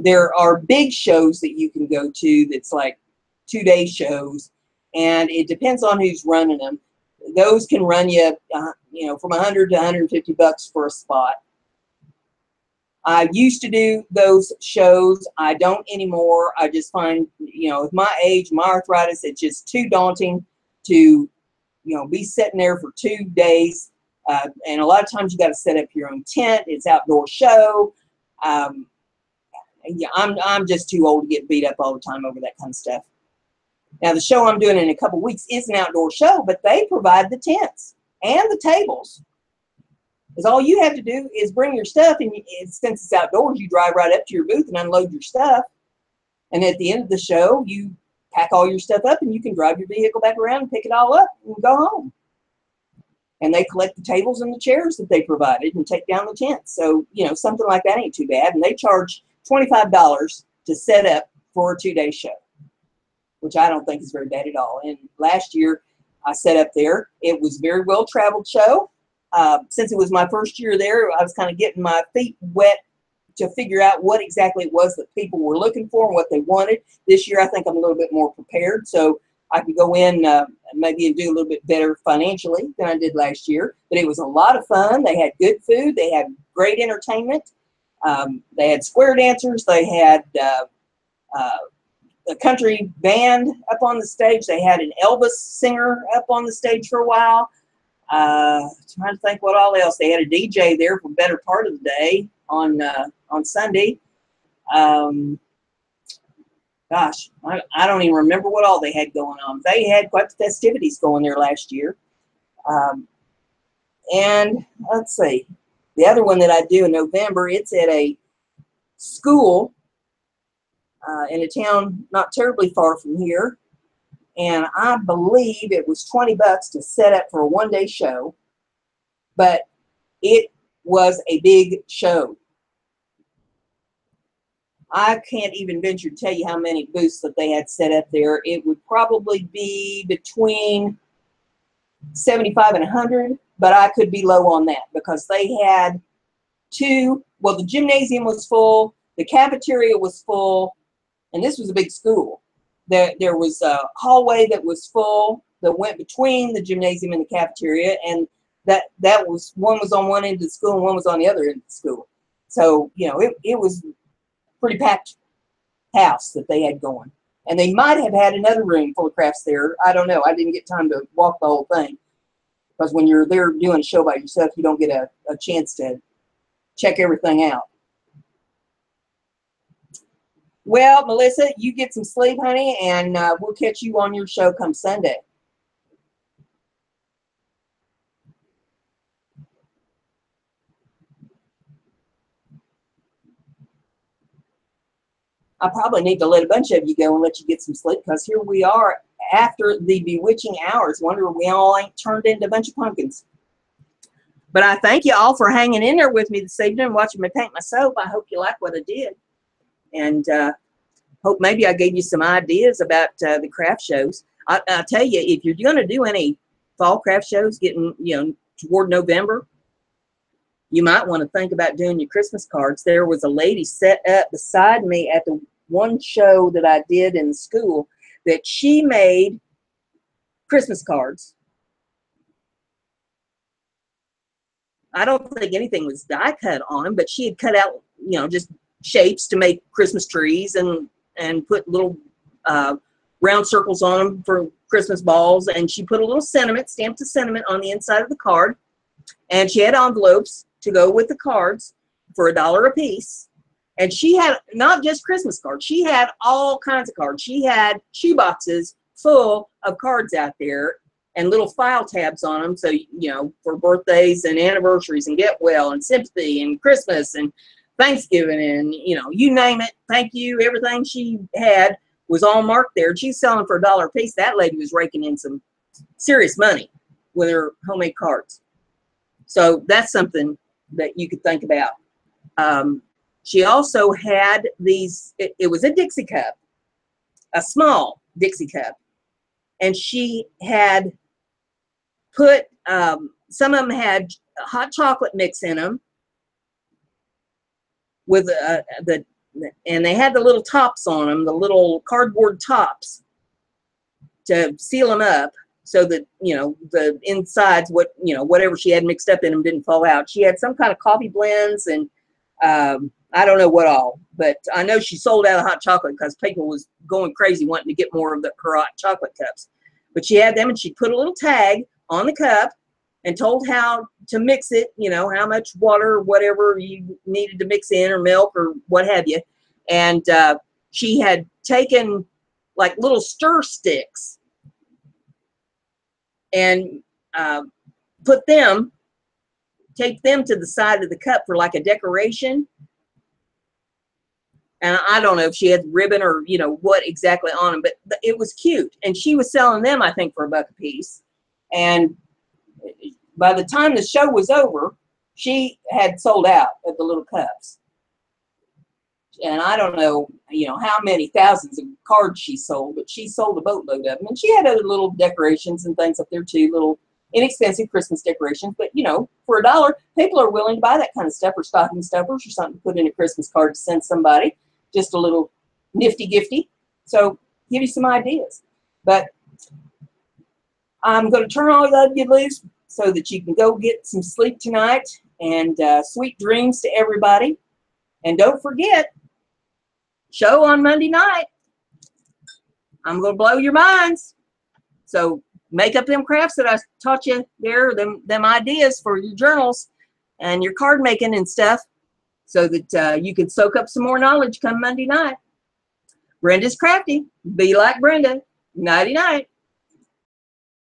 There are big shows that you can go to that's like 2-day shows, and it depends on who's running them. those can run you, you know, from 100 to 150 bucks for a spot. I used to do those shows. I don't anymore. I just find, you know, with my age, my arthritis, it's just too daunting to, you know, be sitting there for 2 days. And a lot of times you got to set up your own tent. It's outdoor show. Yeah, I'm just too old to get beat up all the time over that kind of stuff. Now, the show I'm doing in a couple weeks is an outdoor show, but they provide the tents and the tables. Because all you have to do is bring your stuff, and since it's outdoors, you drive right up to your booth and unload your stuff. And at the end of the show, you pack all your stuff up, and you can drive your vehicle back around and pick it all up and go home. And they collect the tables and the chairs that they provided and take down the tents. So, you know, something like that ain't too bad. And they charge $25 to set up for a 2-day show, which I don't think is very bad at all. And last year, I set up there. It was a very well-traveled show. Since it was my first year there, I was kind of getting my feet wet to figure out what exactly it was that people were looking for and what they wanted. This year, I think I'm a little bit more prepared, so I could go in maybe and do a little bit better financially than I did last year. But it was a lot of fun. They had good food. They had great entertainment. They had square dancers. They had a country band up on the stage. They had an Elvis singer up on the stage for a while. Trying to think what all else. They had a DJ there for the better part of the day on Sunday. Gosh, I don't even remember what all they had going on. They had quite the festivities going there last year. And let's see, the other one that I do in November, it's at a school in a town not terribly far from here. And I believe it was 20 bucks to set up for a 1-day show, but it was a big show. I can't even venture to tell you how many booths that they had set up there. It would probably be between 75 and 100, but I could be low on that because they had well, the gymnasium was full, the cafeteria was full, and this was a big school. There was a hallway that was full that went between the gymnasium and the cafeteria, and that was, one was on one end of the school and one was on the other end of the school. So, you know, it was a pretty packed house that they had going. And they might have had another room full of crafts there. I don't know. I didn't get time to walk the whole thing. Because when you're there doing a show by yourself, you don't get a chance to check everything out. Well, Melissa, you get some sleep, honey, and we'll catch you on your show come Sunday. I probably need to let a bunch of you go and let you get some sleep, because here we are after the bewitching hours. Wonder we all ain't turned into a bunch of pumpkins. But I thank you all for hanging in there with me this evening, watching me paint my soap. I hope you like what I did. And hope maybe I gave you some ideas about the craft shows. I'll tell you, if you're going to do any fall craft shows getting, you know, toward November, you might want to think about doing your Christmas cards. There was a lady set up beside me at the one show that I did in school that she made Christmas cards. I don't think anything was die cut on them, but she had cut out, you know, just shapes to make Christmas trees and put little round circles on them for Christmas balls. And she put a little sentiment, stamped a sentiment on the inside of the card. And she had envelopes to go with the cards for $1 a piece. And she had not just Christmas cards. She had all kinds of cards. She had shoe boxes full of cards out there and little file tabs on them. So, you know, for birthdays and anniversaries and get well and sympathy and Christmas and Thanksgiving and, you know, you name it. Thank you. Everything she had was all marked there. She's selling for $1 a piece. That lady was raking in some serious money with her homemade cards. So that's something that you could think about. She also had these, it was a Dixie cup, a small Dixie cup. And she had put, some of them had hot chocolate mix in them with and they had the little tops on them, the little cardboard tops to seal them up. so that, you know, the insides, what, you know, whatever she had mixed up in them didn't fall out. She had some kind of coffee blends and I don't know what all, but I know she sold out of hot chocolate because people was going crazy wanting to get more of her hot chocolate cups. But she had them, and she put a little tag on the cup and told how to mix it, you know, how much water or whatever you needed to mix in, or milk or what have you. And she had taken like little stir sticks and taped them to the side of the cup for like a decoration. And I don't know if she had ribbon or, you know, what exactly on them, but it was cute. And she was selling them, I think, for $1 a piece. And by the time the show was over, she had sold out of the little cups. And I don't know, you know, how many thousands of cards she sold, but she sold a boatload of them. And she had other little decorations and things up there too, little inexpensive Christmas decorations. But, you know, for $1, people are willing to buy that kind of stuff, or stocking stuffers, or something to put in a Christmas card to send somebody. Just a little nifty gifty. So give you some ideas. But I'm going to turn all of you loose so that you can go get some sleep tonight, and sweet dreams to everybody. And don't forget, show on Monday night. I'm going to blow your minds. So make up them crafts that I taught you there, them ideas for your journals and your card making and stuff, so that you can soak up some more knowledge come Monday night. Brenda's Crafty. Be like Brenda. Nighty night.